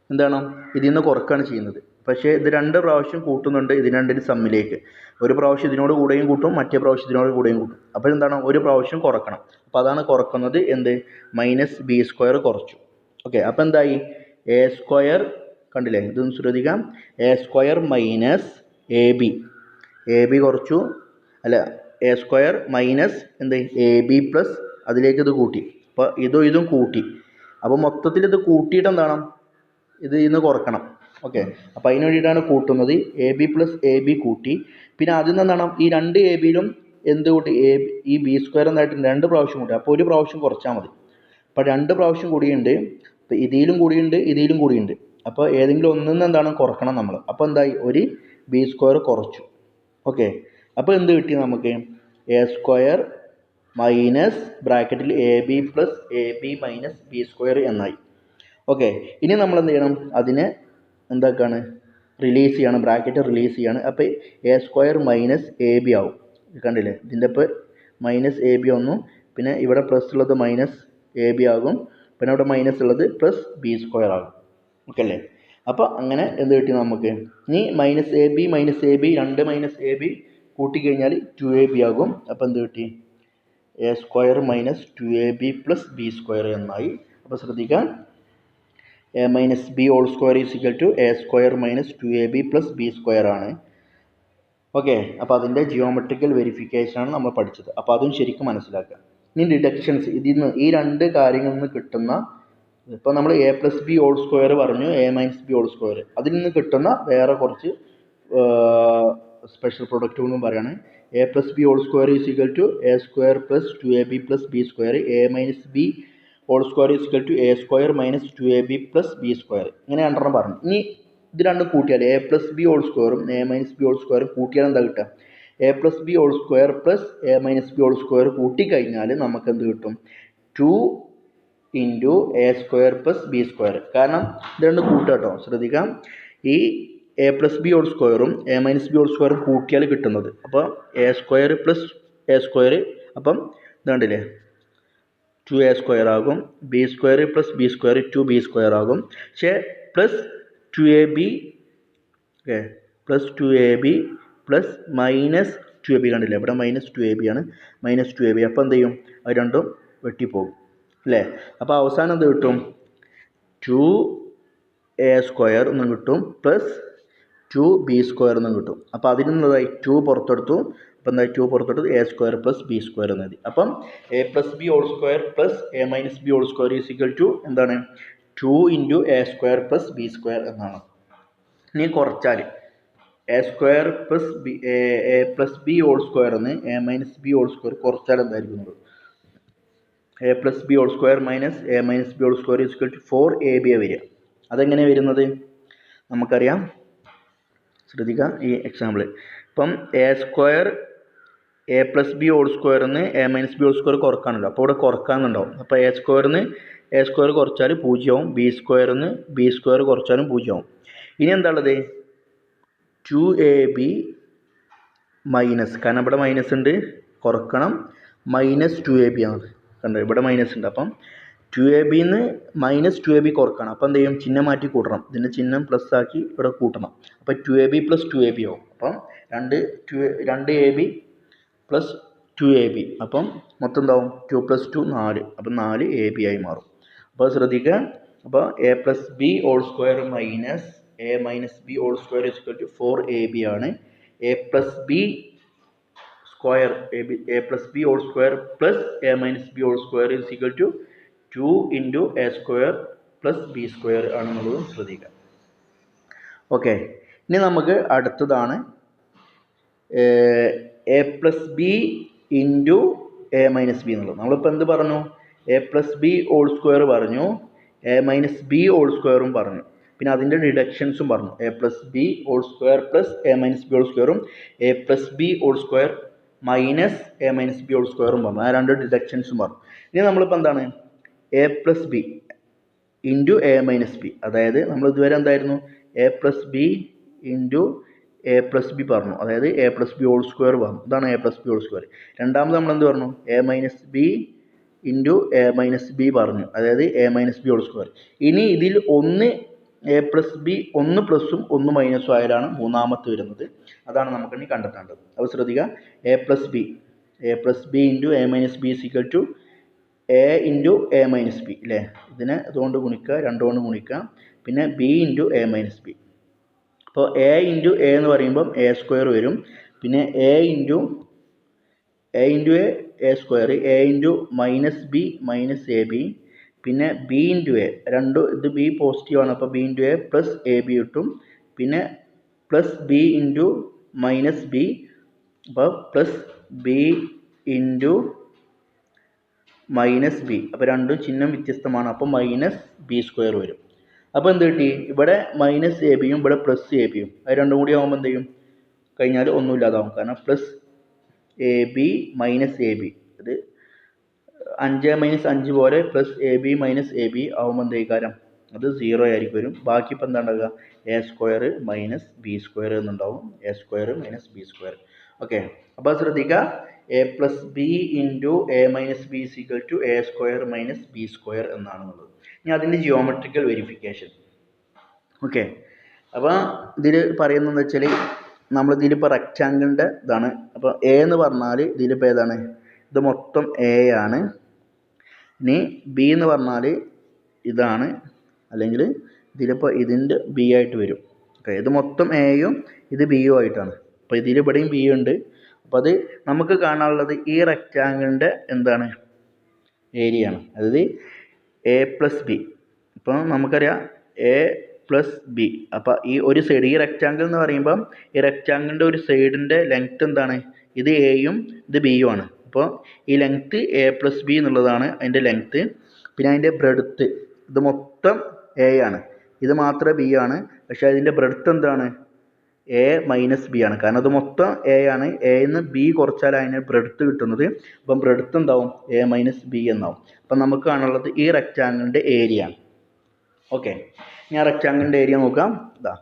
എന്താണ് ഇതിൽ നിന്ന് കുറക്കുകയാണ് ചെയ്യുന്നത്. പക്ഷേ ഇത് 2 പ്രാവശ്യം കൂട്ടുന്നുണ്ട് ഇതിന് രണ്ടിന് സമ്മിലേക്ക്. ഒരു പ്രാവശ്യം ഇതിനോട് കൂടെയും കൂട്ടും, മറ്റേ പ്രാവശ്യം ഇതിനോട് കൂടെയും കൂട്ടും. അപ്പോൾ എന്താണ് ഒരു പ്രാവശ്യം കുറക്കണം. അപ്പോൾ അതാണ് കുറക്കുന്നത്, എന്ത് മൈനസ് ബി സ്ക്വയർ കുറച്ചു. ഓക്കെ, അപ്പോൾ എന്തായി എ സ്ക്വയർ, കണ്ടില്ലേ ഇതൊന്ന് ശ്രദ്ധിക്കാം, A square minus a B കുറച്ചു, അല്ല എ സ്ക്വയർ മൈനസ് എന്ത് എ ബി പ്ലസ് അതിലേക്ക് ഇത് കൂട്ടി. അപ്പോൾ ഇതും കൂട്ടി. അപ്പോൾ മൊത്തത്തിൽ ഇത് കൂട്ടിയിട്ട് എന്താണ് ഇത് ഇന്ന് കുറക്കണം. ഓക്കെ, അപ്പോൾ അതിന് വേണ്ടിയിട്ടാണ് കൂട്ടുന്നത്. A b plus a B കൂട്ടി, പിന്നെ അതിൽ നിന്നാണ് ഈ 2 എ ബിയിലും എന്ത് കൂട്ടി, ഈ ബി സ്ക്വയർ എന്നായിട്ട് 2 പ്രാവശ്യം കൂട്ടി. അപ്പോൾ ഒരു പ്രാവശ്യം കുറച്ചാൽ മതി. അപ്പോൾ 2 പ്രാവശ്യം കൂടിയുണ്ട്, അപ്പോൾ ഇതിലും കൂടിയുണ്ട്. അപ്പോൾ ഏതെങ്കിലും ഒന്നിൽ നിന്ന് എന്താണ് കുറക്കണം നമ്മൾ. അപ്പോൾ എന്തായി, ഒരു ബി സ്ക്വയർ കുറച്ചു. ഓക്കെ, അപ്പോൾ എന്ത് കിട്ടി നമുക്ക്, എ സ്ക്വയർ മൈനസ് ബ്രാക്കറ്റിൽ A b plus a b minus b square എന്നായി. ഓക്കെ, ഇനി നമ്മൾ എന്ത് ചെയ്യണം, അതിനെ എന്താക്കാണ് റിലീസ് ചെയ്യണം, ബ്രാക്കറ്റ് റിലീസ് ചെയ്യാണ്. അപ്പോൾ a square minus a B ആവും. കണ്ടില്ലേ, ഇതിൻ്റെ ഇപ്പോൾ മൈനസ് എ ബി വന്നു, പിന്നെ ഇവിടെ പ്ലസ് ഉള്ളത് മൈനസ് എ ബി ആകും, പിന്നെ ഇവിടെ മൈനസ് ഉള്ളത് പ്ലസ് ബി സ്ക്വയർ ആകും. ഓക്കെ അല്ലേ, അപ്പോൾ അങ്ങനെ എന്ത് കിട്ടി നമുക്ക്, ഇനി minus a b 2 minus a b കൂട്ടിക്കഴിഞ്ഞാൽ 2ab ആകും. അപ്പോൾ എന്ത് കിട്ടി, a square minus 2ab plus B square എന്നായി. അപ്പോൾ ശ്രദ്ധിക്കാം, a minus B whole square is equal to A square minus 2ab plus B square ആണ്. ഓക്കെ, അപ്പോൾ അതിൻ്റെ ജിയോമെട്രിക്കൽ വെരിഫിക്കേഷനാണ് നമ്മൾ പഠിച്ചത്. അപ്പോൾ അതും ശരിക്കും മനസ്സിലാക്കുക. ഇനി ഡിഡക്ഷൻസ്, ഇതിൽ നിന്ന് ഈ 2 കാര്യങ്ങളിൽ നിന്ന് കിട്ടുന്ന, ഇപ്പോൾ നമ്മൾ A plus B whole square പറഞ്ഞു, a minus B whole square, അതിൽ നിന്ന് കിട്ടുന്ന വേറെ കുറച്ച് സ്പെഷ്യൽ പ്രൊഡക്റ്റുകളും പറയുകയാണ്. A plus B whole square is equal to A square plus 2ab plus B square, a minus B whole square is equal to A square minus 2ab plus B square. ഇങ്ങനെ 2 പറഞ്ഞു. ഇനി ഇത് രണ്ടും കൂട്ടിയാൽ a plus B whole സ്ക്വയറും a minus B whole സ്ക്വയറും കൂട്ടിയാൽ എന്താ കിട്ടുക, a plus B whole square plus a minus B whole square കൂട്ടിക്കഴിഞ്ഞാൽ നമുക്ക് എന്ത് കിട്ടും, 2 into a square plus B square. കാരണം ഇത് രണ്ടും കൂട്ടുക കേട്ടോ, ശ്രദ്ധിക്കാം. ഈ എ പ്ലസ് ബി ഹോൾ സ്ക്വയറും എ മൈനസ് ബി ഹോൾ സ്ക്വയറും കൂട്ടിയാൽ കിട്ടുന്നത്, അപ്പോൾ a square plus a square, അപ്പം ഇത് കണ്ടില്ലേ 2a സ്ക്വയർ ആകും, b square plus B square 2b square ആകും. പക്ഷേ plus 2ab, okay, plus 2ab plus minus 2ab, കണ്ടില്ലേ ഇവിടെ മൈനസ് 2ab ആണ്, മൈനസ് 2ab. അപ്പോൾ എന്ത് ചെയ്യും, അത് രണ്ടും വെട്ടിപ്പോകും അല്ലേ. അപ്പോൾ അവസാനം എന്ത് കിട്ടും, 2a സ്ക്വയർ എന്നും കിട്ടും പ്ലസ് 2b സ്ക്വയർ എന്നും കിട്ടും. അപ്പോൾ അതിൽ നിന്നതായി 2 പുറത്തെടുത്തു. അപ്പോൾ എന്തായി, 2 പുറത്തെടുത്ത് a square plus B square എന്നത്. അപ്പം a plus B whole square plus a minus B whole square is equal to എന്താണ്, 2 into a square plus B square എന്നാണ്. ഇനി കുറച്ചാൽ a square plus b a plus B whole square എന്ന് a minus B whole square കുറച്ചാൽ എന്തായിരിക്കുന്നത്, a plus B whole square minus a minus B whole square is equal to 4ab വരിക. അതെങ്ങനെയാണ് വരുന്നത് നമുക്കറിയാം, ശ്രദ്ധിക്കുക ഈ എക്സാമ്പിൾ. ഇപ്പം a square a plus B whole സ്ക്വയറിന്ന് a minus B whole square കുറക്കാണല്ലോ. അപ്പോൾ ഇവിടെ കുറക്കാമെന്നുണ്ടാവും. അപ്പോൾ എ സ്ക്വയറിന്ന് എ സ്ക്വയർ കുറച്ചാൽ 0 ആവും. ബി സ്ക്വയറിന്ന് ബി സ്ക്വയർ കുറച്ചാലും 0 ആവും. ഇനി എന്താ ഉള്ളത്? 2ab മൈനസ്, കാരണം ഇവിടെ മൈനസ് ഉണ്ട്, കുറക്കണം, മൈനസ് 2ab ആണ്. കണ്ടോ ഇവിടെ മൈനസ് ഉണ്ട്. അപ്പം 2abന്ന് മൈനസ് 2ab കുറക്കണം. അപ്പം എന്ത് ചെയ്യും? ചിഹ്നം മാറ്റി കൂട്ടണം. ഇതിൻ്റെ ചിഹ്നം പ്ലസ് ആക്കി ഇവിടെ കൂട്ടണം. അപ്പം 2ab പ്ലസ് 2ab ആവും. അപ്പം 2ab പ്ലസ് 2ab. അപ്പം മൊത്തം എന്താവും? 2 + 2 4. അപ്പം 4ab ആയി മാറും. അപ്പോൾ ശ്രദ്ധിക്കുക. അപ്പോൾ a plus B whole square minus a minus B whole square = 4ab ആണ്. A plus B square a plus B whole square plus a minus B whole square = 2 × a square plus B square ആണെന്നുള്ളതും ശ്രദ്ധിക്കുക. Okay, ഇനി നമുക്ക് അടുത്തതാണ് a plus b into A minus b എന്നുള്ളത്. നമ്മളിപ്പോൾ എന്ത് പറഞ്ഞു? A plus B whole square പറഞ്ഞു, എ മൈനസ് ബി ഹോൾ സ്ക്വയറും പറഞ്ഞു, പിന്നെ അതിൻ്റെ ഡിഡക്ഷൻസും പറഞ്ഞു. A plus B whole square plus a minus B whole സ്ക്വയറും a plus B whole square minus a minus B whole സ്ക്വയറും പറഞ്ഞു. ആ രണ്ട് ഡിഡക്ഷൻസും പറഞ്ഞു. ഇനി നമ്മളിപ്പോൾ എന്താണ്? A plus b into A minus b, അതായത് നമ്മൾ ഇതുവരെ എന്തായിരുന്നു? A plus b into a plus b പറഞ്ഞു, അതായത് a plus B whole square പറഞ്ഞു. ഇതാണ് a plus B whole square. രണ്ടാമത് നമ്മൾ എന്ത് പറഞ്ഞു? A minus B into A minus B പറഞ്ഞു, അതായത് A minus B whole square. ഇനി ഇതിൽ ഒന്ന് എ പ്ലസ് ബി, ഒന്ന് പ്ലസും ഒന്ന് മൈനസും ആയാലാണ് മൂന്നാമത്തെ വരുന്നത്. അതാണ് നമുക്കിനി കണ്ടെത്തേണ്ടത്. അപ്പോൾ ശ്രദ്ധിക്കുക. A plus b into A minus b = A into A minus B അല്ലേ? ഇതിനെ ഇതുകൊണ്ട് ഗുണിക്കുക, 2 കൊണ്ട് ഗുണിക്കുക, പിന്നെ B into A minus B. അപ്പോൾ എ ഇൻറ്റു എ എന്ന് പറയുമ്പം എ സ്ക്വയർ വരും, പിന്നെ A into a square, A into minus B minus a B, പിന്നെ ബി ഇൻറ്റു എ, ഇത് ബി പോസിറ്റീവാണ്, അപ്പോൾ B into a plus a B കിട്ടും, പിന്നെ plus b into minus B, അപ്പോൾ plus b into minus B. അപ്പോൾ രണ്ടും ചിഹ്നം വ്യത്യസ്തമാണ്, അപ്പോൾ മൈനസ് ബി സ്ക്വയർ വരും. അപ്പോൾ എന്ത് കിട്ടി? ഇവിടെ മൈനസ് എ ബിയും ഇവിടെ പ്ലസ് എ ബിയും, അത് രണ്ടും കൂടി ആകുമ്പോൾ എന്ത് ചെയ്യും? കഴിഞ്ഞാൽ ഒന്നുമില്ലാതാവും. കാരണം plus a b minus a B, അത് 5 - 5 പോലെ plus a b minus a B ആകുമ്പോൾ എന്ത് ചെയ്യും? അത് 0 ആയിരിക്കും വരും. ബാക്കി ഇപ്പം എന്താ ഉണ്ടാകുക? A square minus b square എന്നുണ്ടാവും. A square minus b square. Okay, അപ്പോൾ ശ്രദ്ധിക്കുക. A plus b into A minus b = a square minus b square എന്നാണെന്നുള്ളത്. ഇനി അതിൻ്റെ ജിയോമെട്രിക്കൽ വെരിഫിക്കേഷൻ. ഓക്കെ, അപ്പോൾ ഇതിൽ പറയുന്നതെന്ന് വെച്ചാൽ നമ്മളിതിലിപ്പോൾ റെക്റ്റാങ്കിളിൻ്റെ ഇതാണ്. അപ്പോൾ എ എന്ന് പറഞ്ഞാൽ ഇതിലിപ്പോൾ ഏതാണ്? ഇത് മൊത്തം എ ആണ്. ഇനി ബി എന്ന് പറഞ്ഞാൽ ഇതാണ്, അല്ലെങ്കിൽ ഇതിലിപ്പോൾ ഇതിൻ്റെ ബി ആയിട്ട് വരും. ഓക്കെ, ഇത് മൊത്തം എയും ഇത് ബിയും ആയിട്ടാണ്. അപ്പോൾ ഇതിലിവിടെയും ബി ഉണ്ട്. അപ്പോൾ അത് നമുക്ക് കാണാനുള്ളത് ഈ റെക്റ്റാങ്കിളിൻ്റെ എന്താണ്? ഏരിയ ആണ്. അതായത് എ പ്ലസ് ബി. ഇപ്പോൾ നമുക്കറിയാം എ പ്ലസ് ബി. അപ്പോൾ ഈ ഒരു സൈഡ്, ഈ റെക്റ്റാങ്കിൾ എന്ന് പറയുമ്പം ഈ റെക്റ്റാങ്കിളിൻ്റെ ഒരു സൈഡിൻ്റെ ലെങ്ത്ത് എന്താണ്? ഇത് എയും ഇത് ബിയും ആണ്. അപ്പോൾ ഈ ലെങ്ത്ത് എ പ്ലസ് ബി എന്നുള്ളതാണ് അതിൻ്റെ ലെങ്ത്ത്. പിന്നെ അതിൻ്റെ ബ്രെഡ്ത്ത്, ഇത് മൊത്തം എ ആണ്, ഇത് മാത്രമേ ബി ആണ്. പക്ഷേ അതിൻ്റെ ബ്രെഡ്ത്ത് എന്താണ്? എ മൈനസ് ബി ആണ്. കാരണം അത് മൊത്തം എ ആണ്. എന്ന് ബി കുറച്ചാൽ അതിന് ബ്രെഡ്ത്ത് കിട്ടുന്നത്. അപ്പം ബ്രെഡ്ത്ത് എന്താവും? എ മൈനസ് ബി എന്നാവും. അപ്പം നമുക്ക് കാണുള്ളത് ഈ റെക്റ്റാങ്കിളിൻ്റെ ഏരിയ ആണ്. ഓക്കെ, ഞാൻ റെക്റ്റാങ്കിളിൻ്റെ ഏരിയ നോക്കാം. ഇതാ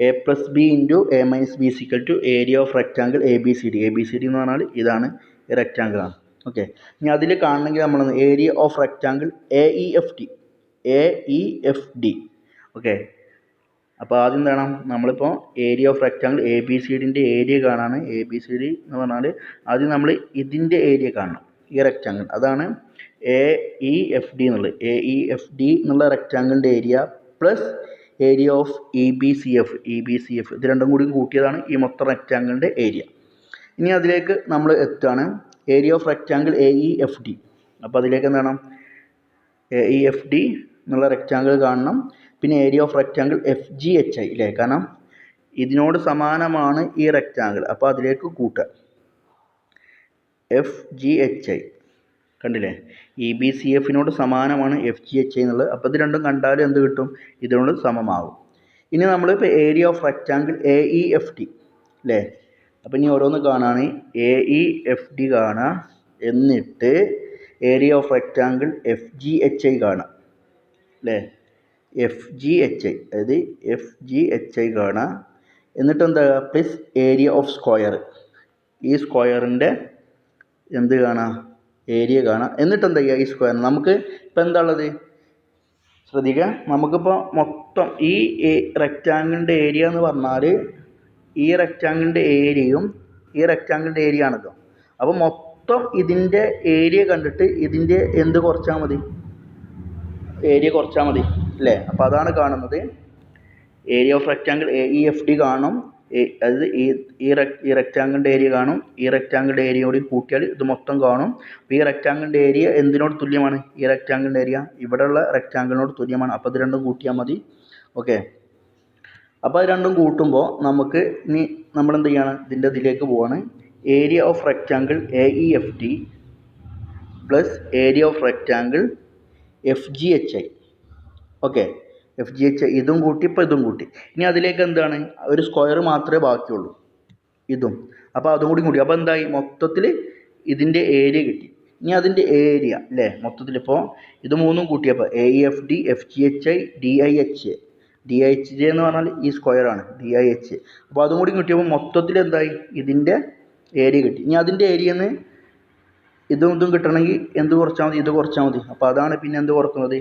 A plus b into A minus b = area of rectangle A B C D. A B C D എന്ന് പറഞ്ഞാൽ ഇതാണ്, ഈ റെക്റ്റാങ്കിളാണ്. ഓക്കെ, ഇനി അതിൽ കാണണമെങ്കിൽ നമ്മൾ area of rectangle A E F D. Okay, അപ്പോൾ ആദ്യം എന്താണ്? നമ്മളിപ്പോൾ area of rectangle A B C ഡിൻ്റെ ഏരിയ കാണാണ്. എ ബി സി ഡി എന്ന് പറഞ്ഞാൽ ആദ്യം നമ്മൾ ഇതിൻ്റെ ഏരിയ കാണണം, ഈ റെക്റ്റാങ്കിൾ. അതാണ് എ ഇ എഫ് ഡി എന്നുള്ളത്. എ ഇ എഫ് ഡി എന്നുള്ള റെക്റ്റാങ്കിളിൻ്റെ area plus area of E B C F ഇത് രണ്ടും കൂടി കൂട്ടിയതാണ് ഈ മൊത്തം റെക്റ്റാങ്കിളിൻ്റെ ഏരിയ. ഇനി അതിലേക്ക് നമ്മൾ എത്തുകയാണ്. Area of rectangle A E F D. അപ്പോൾ അതിലേക്ക് എന്താണ്? എ ഇ എഫ് ഡി എന്നുള്ള റെക്റ്റാങ്കിൾ കാണണം. പിന്നെ area of rectangle F G H I ഇല്ലേ? കാരണം ഇതിനോട് സമാനമാണ് ഈ റെക്റ്റാങ്കിൾ, അപ്പോൾ അതിലേക്ക് കൂട്ടുക എഫ് ജി എച്ച് ഐ. കണ്ടില്ലേ? ഇ ബി സി എഫിനോട് സമാനമാണ് എഫ് ജി എച്ച് ഐ എന്നുള്ളത്. അപ്പോൾ ഇത് രണ്ടും കണ്ടാൽ എന്ത് കിട്ടും? ഇതിനോട് സമമാകും. ഇനി നമ്മളിപ്പോൾ area of rectangle A E F T അല്ലേ? അപ്പോൾ ഇനി ഓരോന്ന് കാണാണ്. AEFD കാണുക, എന്നിട്ട് ഏരിയ ഓഫ് റെക്റ്റാങ്കിൾ FGHI കാണാം അല്ലേ. FGHI, അതായത് FGHI കാണാം. എന്നിട്ട് എന്താ, പ്ലസ് ഏരിയ ഓഫ് സ്ക്വയർ, ഈ സ്ക്വയറിൻ്റെ എന്ത് കാണാം, ഏരിയ കാണാം. എന്നിട്ട് എന്താ ചെയ്യുക, ഈ സ്ക്വയർ നമുക്ക് ഇപ്പം എന്താ ഉള്ളത് ശ്രദ്ധിക്കുക. നമുക്കിപ്പോൾ മൊത്തം ഈ റെക്റ്റാങ്കിളിൻ്റെ ഏരിയ എന്ന് പറഞ്ഞാൽ ഈ റെക്റ്റാങ്കിളിൻ്റെ ഏരിയയും ഈ റെക്റ്റാങ്കിളിൻ്റെ ഏരിയ ആണല്ലോ. അപ്പോൾ മൊത്തം ഇതിൻ്റെ ഏരിയ കണ്ടിട്ട് ഇതിൻ്റെ എന്ത് കുറച്ചാൽ മതി, ഏരിയ കുറച്ചാൽ മതി അല്ലേ. അപ്പോൾ അതാണ് കാണുന്നത്. ഏരിയ ഓഫ് റെക്റ്റാങ്കിൾ AEFD കാണും, അതായത് ഈ റെക്റ്റാങ്കിളിൻ്റെ ഏരിയ കാണും, ഈ റെക്റ്റാങ്കിളിൻ്റെ ഏരിയ കൂടി കൂട്ടിയാൽ ഇത് മൊത്തം കാണും. അപ്പോൾ ഈ റെക്റ്റാങ്കിളിൻ്റെ ഏരിയ എന്തിനോട് തുല്യമാണ്, ഈ റെക്റ്റാങ്കിളിൻ്റെ ഏരിയ ഇവിടെയുള്ള റെക്റ്റാങ്കിളിനോട് തുല്യമാണ്. അപ്പോൾ ഇത് രണ്ടും കൂട്ടിയാൽ മതി. ഓക്കെ, അപ്പോൾ അത് രണ്ടും കൂട്ടുമ്പോൾ നമുക്ക് ഇനി നമ്മളെന്ത് ചെയ്യാണ്, ഇതിലേക്ക് പോവാണ്. Area of rectangle AEFD plus area of rectangle FGHI. Okay, FGHI ഇതും കൂട്ടി, ഇപ്പോൾ ഇതും കൂട്ടി. ഇനി അതിലേക്ക് എന്താണ്, ഒരു സ്ക്വയർ മാത്രമേ ബാക്കിയുള്ളൂ, ഇതും. അപ്പോൾ അതും കൂടി കൂട്ടി, അപ്പോൾ എന്തായി, മൊത്തത്തിൽ ഇതിൻ്റെ ഏരിയ കിട്ടി. ഇനി അതിൻ്റെ ഏരിയ അല്ലേ, മൊത്തത്തിലിപ്പോൾ ഇത് മൂന്നും കൂട്ടിയപ്പോൾ AEFD FGHI DIHJ എന്ന് പറഞ്ഞാൽ ഈ സ്ക്വയറാണ് DIH. അപ്പോൾ അതും കൂടി കിട്ടിയപ്പോൾ മൊത്തത്തിൽ എന്തായി, ഇതിൻ്റെ ഏരിയ കിട്ടി. ഇനി അതിൻ്റെ ഏരിയന്ന് ഇതും കിട്ടണമെങ്കിൽ എന്ത് കുറച്ചാൽ മതി, ഇത് കുറച്ചാൽ മതി. അപ്പോൾ അതാണ് പിന്നെ എന്ത് കുറക്കുന്നത്,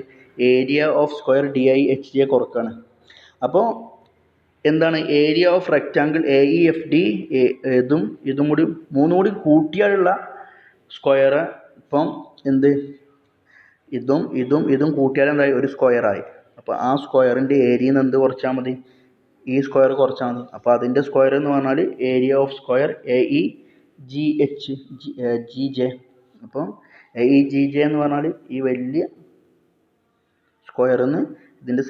ഏരിയ ഓഫ് സ്ക്വയർ DIHJ കുറക്കാണ്. അപ്പോൾ എന്താണ്, ഏരിയ ഓഫ് റെക്റ്റാങ്കിൾ AEFD ഇതും കൂടി മൂന്നും കൂടി കൂട്ടിയാലുള്ള സ്ക്വയർ. ഇപ്പം എന്ത്, ഇതും കൂട്ടിയാൽ എന്തായി, ഒരു സ്ക്വയറായി. അപ്പോൾ ആ സ്ക്വയറിൻ്റെ ഏരിയയിൽ നിന്ന് എന്ത് കുറച്ചാൽ മതി, ഈ സ്ക്വയർ കുറച്ചാൽ മതി. അപ്പോൾ അതിൻ്റെ സ്ക്വയർ എന്ന് പറഞ്ഞാൽ ഏരിയ ഓഫ് സ്ക്വയർ AEGJ. അപ്പോൾ AEGJ എന്ന് പറഞ്ഞാൽ ഈ വലിയ സ്ക്വയറിൽ നിന്ന് ഇതിൻ്റെ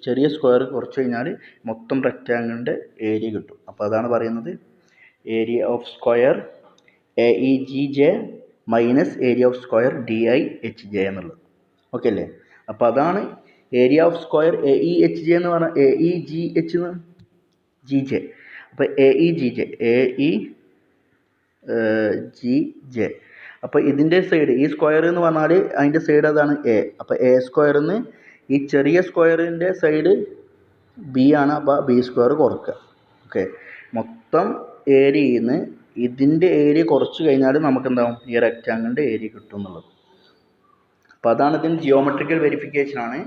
ചെറിയ സ്ക്വയർ കുറച്ച് കഴിഞ്ഞാൽ മൊത്തം റെക്റ്റാങ്കിളിൻ്റെ ഏരിയ കിട്ടും. അപ്പോൾ അതാണ് പറയുന്നത് area of square AEGJ minus area of square DIHJ എന്നുള്ളത്. ഓക്കെ അല്ലേ. അപ്പോൾ അതാണ് ഏരിയ ഓഫ് സ്ക്വയർ AEHJ എന്ന് പറഞ്ഞാൽ AEGH GJ. അപ്പോൾ AEGJ അപ്പോൾ ഇതിൻ്റെ സൈഡ്, ഈ സ്ക്വയർ എന്ന് പറഞ്ഞാൽ അതിൻ്റെ സൈഡ് അതാണ് A. അപ്പോൾ A സ്ക്വയറിന്ന് ഈ ചെറിയ സ്ക്വയറിൻ്റെ സൈഡ് B ആണ്. അപ്പോൾ B സ്ക്വയർ കുറക്കുക. ഓക്കെ, മൊത്തം ഏരിയയിൽ നിന്ന് ഇതിൻ്റെ ഏരിയ കുറച്ച് കഴിഞ്ഞാൽ നമുക്ക് എന്താവും, ഈ റെക്റ്റാങ്കിളിൻ്റെ ഏരിയ കിട്ടും എന്നുള്ളത്. അപ്പോൾ അതാണ് ഇതിൻ്റെ ജിയോമെട്രിക്കൽ വെരിഫിക്കേഷൻ ആണ്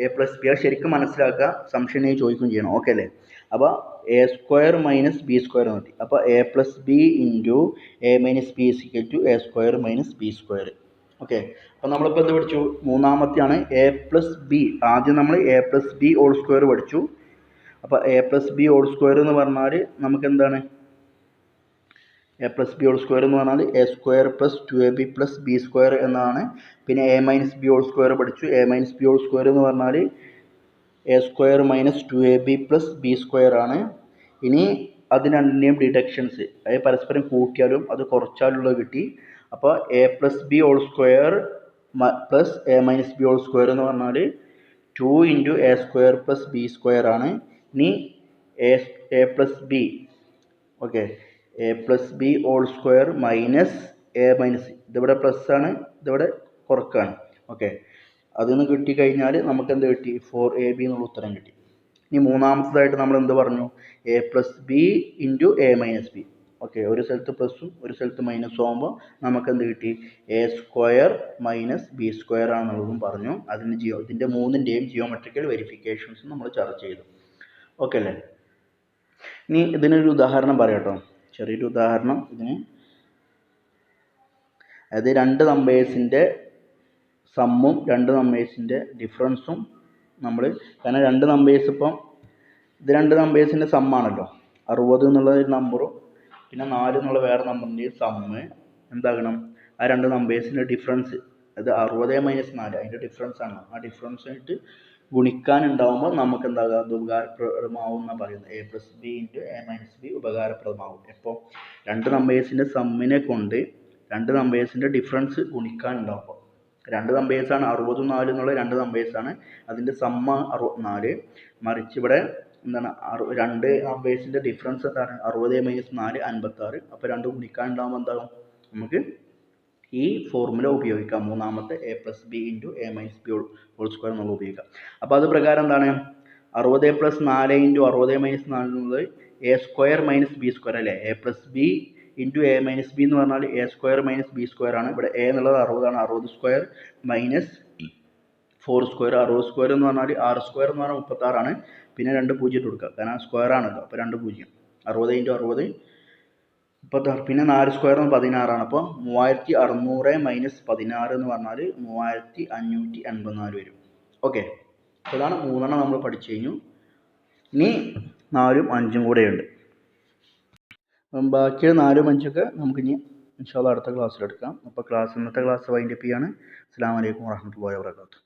A+B. അത് ശരിക്കും മനസ്സിലാക്കുക, സംശയം ചോദിക്കുകയും ചെയ്യണം. ഓക്കെ അല്ലേ. അപ്പോൾ A square minus B square മതി. അപ്പോൾ A+B into A minus B = A square minus B square. Okay, അപ്പോൾ നമ്മളിപ്പോൾ എന്ത് പഠിച്ചു, മൂന്നാമത്തെയാണ് A+B. ആദ്യം നമ്മൾ A+B ഹോൾ സ്ക്വയർ പഠിച്ചു. അപ്പോൾ A+B ഹോൾ സ്ക്വയർ എന്ന് പറഞ്ഞാൽ നമുക്ക് എന്താണ്, A+B ഹോൾ സ്ക്വയർ എന്ന് പറഞ്ഞാൽ A square plus 2AB plus B square എന്നാണ്. പിന്നെ A minus B whole square പഠിച്ചു. A minus B whole square എന്ന് പറഞ്ഞാൽ A square minus 2AB plus B square ആണ്. ഇനി അതിന് രണ്ടിൻ്റെയും ഡിഡക്ഷൻസ്, അതായത് പരസ്പരം കൂട്ടിയാലും അത് കുറച്ചാലുള്ളത് കിട്ടി. അപ്പോൾ A+B whole square plus A minus B whole square എന്ന് പറഞ്ഞാൽ 2 into A square plus B square ആണ്. ഇനി A+B, okay, A+B whole square minus A minus, ഇതിവിടെ പ്ലസ് ആണ്, ഇതിവിടെ കുറക്കാണ്. ഓക്കെ, അതിൽ നിന്ന് കിട്ടിക്കഴിഞ്ഞാൽ നമുക്ക് എന്ത് കിട്ടി, 4AB എന്നുള്ള ഉത്തരം കിട്ടി. ഇനി മൂന്നാമത്തതായിട്ട് നമ്മൾ എന്ത് പറഞ്ഞു, A+B into A minus B. Okay, ഒരു സ്ഥലത്ത് പ്ലസും ഒരു സ്ഥലത്ത് മൈനസും ആകുമ്പോൾ നമുക്ക് എന്ത് കിട്ടി, A square minus B square ആണെന്നുള്ളതും പറഞ്ഞു. ഇതിൻ്റെ മൂന്നിൻ്റെയും ജിയോമെട്രിക്കൽ വെരിഫിക്കേഷൻസ് നമ്മൾ ചർച്ച ചെയ്തു. ഓക്കെ അല്ലേ. ഇനി ഇതിനൊരു ഉദാഹരണം പറയാം കേട്ടോ, ചെറിയൊരു ഉദാഹരണം ഇതിന്. അതായത് രണ്ട് നമ്പേഴ്സിൻ്റെ സമ്മും രണ്ട് നമ്പേഴ്സിൻ്റെ ഡിഫറൻസും നമ്മൾ, കാരണം രണ്ട് നമ്പേഴ്സ് ഇപ്പം ഇത് രണ്ട് നമ്പേഴ്സിൻ്റെ സമ്മാണല്ലോ, 60 എന്നുള്ള ഒരു നമ്പറും പിന്നെ 4 എന്നുള്ള വേറെ നമ്പറിൻ്റെയും സമ്മ് എന്താകണം, ആ രണ്ട് നമ്പേഴ്സിൻ്റെ ഡിഫറൻസ്, അത് 60 മൈനസ് 4 അതിൻ്റെ ഡിഫറൻസ് ആണ്. ആ ഡിഫറൻസ് ആയിട്ട് ഗുണിക്കാനുണ്ടാവുമ്പോൾ നമുക്ക് എന്താകുക, അത് ഉപകാരപ്രദമാവും എന്നാണ് പറയുന്നത്. A+B into A minus B ഉപകാരപ്രദമാവും. എപ്പോൾ രണ്ട് നമ്പേഴ്സിൻ്റെ സമ്മിനെ കൊണ്ട് രണ്ട് നമ്പേഴ്സിൻ്റെ ഡിഫറൻസ് ഗുണിക്കാനുണ്ടാവുമ്പോൾ, രണ്ട് നമ്പേഴ്സാണ് 60 ഉം 4 എന്നുള്ള രണ്ട് നമ്പേഴ്സാണ്, അതിൻ്റെ സമ്മ 64. മറിച്ച് ഇവിടെ എന്താണ് രണ്ട് നമ്പേഴ്സിൻ്റെ ഡിഫറൻസ് എന്താണ് 60 - 4 56. അപ്പോൾ രണ്ടും ഗുണിക്കാനുണ്ടാകുമ്പോൾ എന്താകും നമുക്ക് ഈ ഫോർമുല ഉപയോഗിക്കാം. മൂന്നാമത്തെ a + b × a - b whole square നമ്മൾ ഉപയോഗിക്കാം. അപ്പോൾ അത് പ്രകാരം എന്താണ് 60 + 4 × 60 - 4 എന്നുള്ളത് a² - b² അല്ലേ. a + b × a - b എന്ന് പറഞ്ഞാൽ a² - b² ആണ്. ഇവിടെ a എന്നുള്ളത് 60 ആണ്. 60² - 4² 60² എന്ന് പറഞ്ഞാൽ 6² എന്ന് പറഞ്ഞാൽ 36 ആണ്. പിന്നെ 2 0 ഇട്ട് കൊടുക്കുക, കാരണം സ്ക്വയർ ആണല്ലോ. അപ്പോൾ 2 0 60 × 60 36. പിന്നെ 4² 16 ആണ്. അപ്പോൾ 3600 - 16 എന്ന് പറഞ്ഞാൽ 3584 വരും. ഓക്കെ, അപ്പോൾ ഇതാണ് 3 നമ്മൾ പഠിച്ചു കഴിഞ്ഞു. ഇനി 4ഉം 5ഉം കൂടെയുണ്ട്. അപ്പം ബാക്കിയുള്ള 4ഉം 5ഒക്കെ നമുക്ക് ഇനി ഇൻഷാ അല്ലാഹ് അടുത്ത ക്ലാസ്സിലെടുക്കാം. അപ്പോൾ ഇന്നത്തെ ക്ലാസ് വൈൻഡപ്പ് ചെയ്യാണ്. അസ്സലാമു അലൈക്കും വറഹ്മത്തുള്ളാഹി വബറകാതുഹു.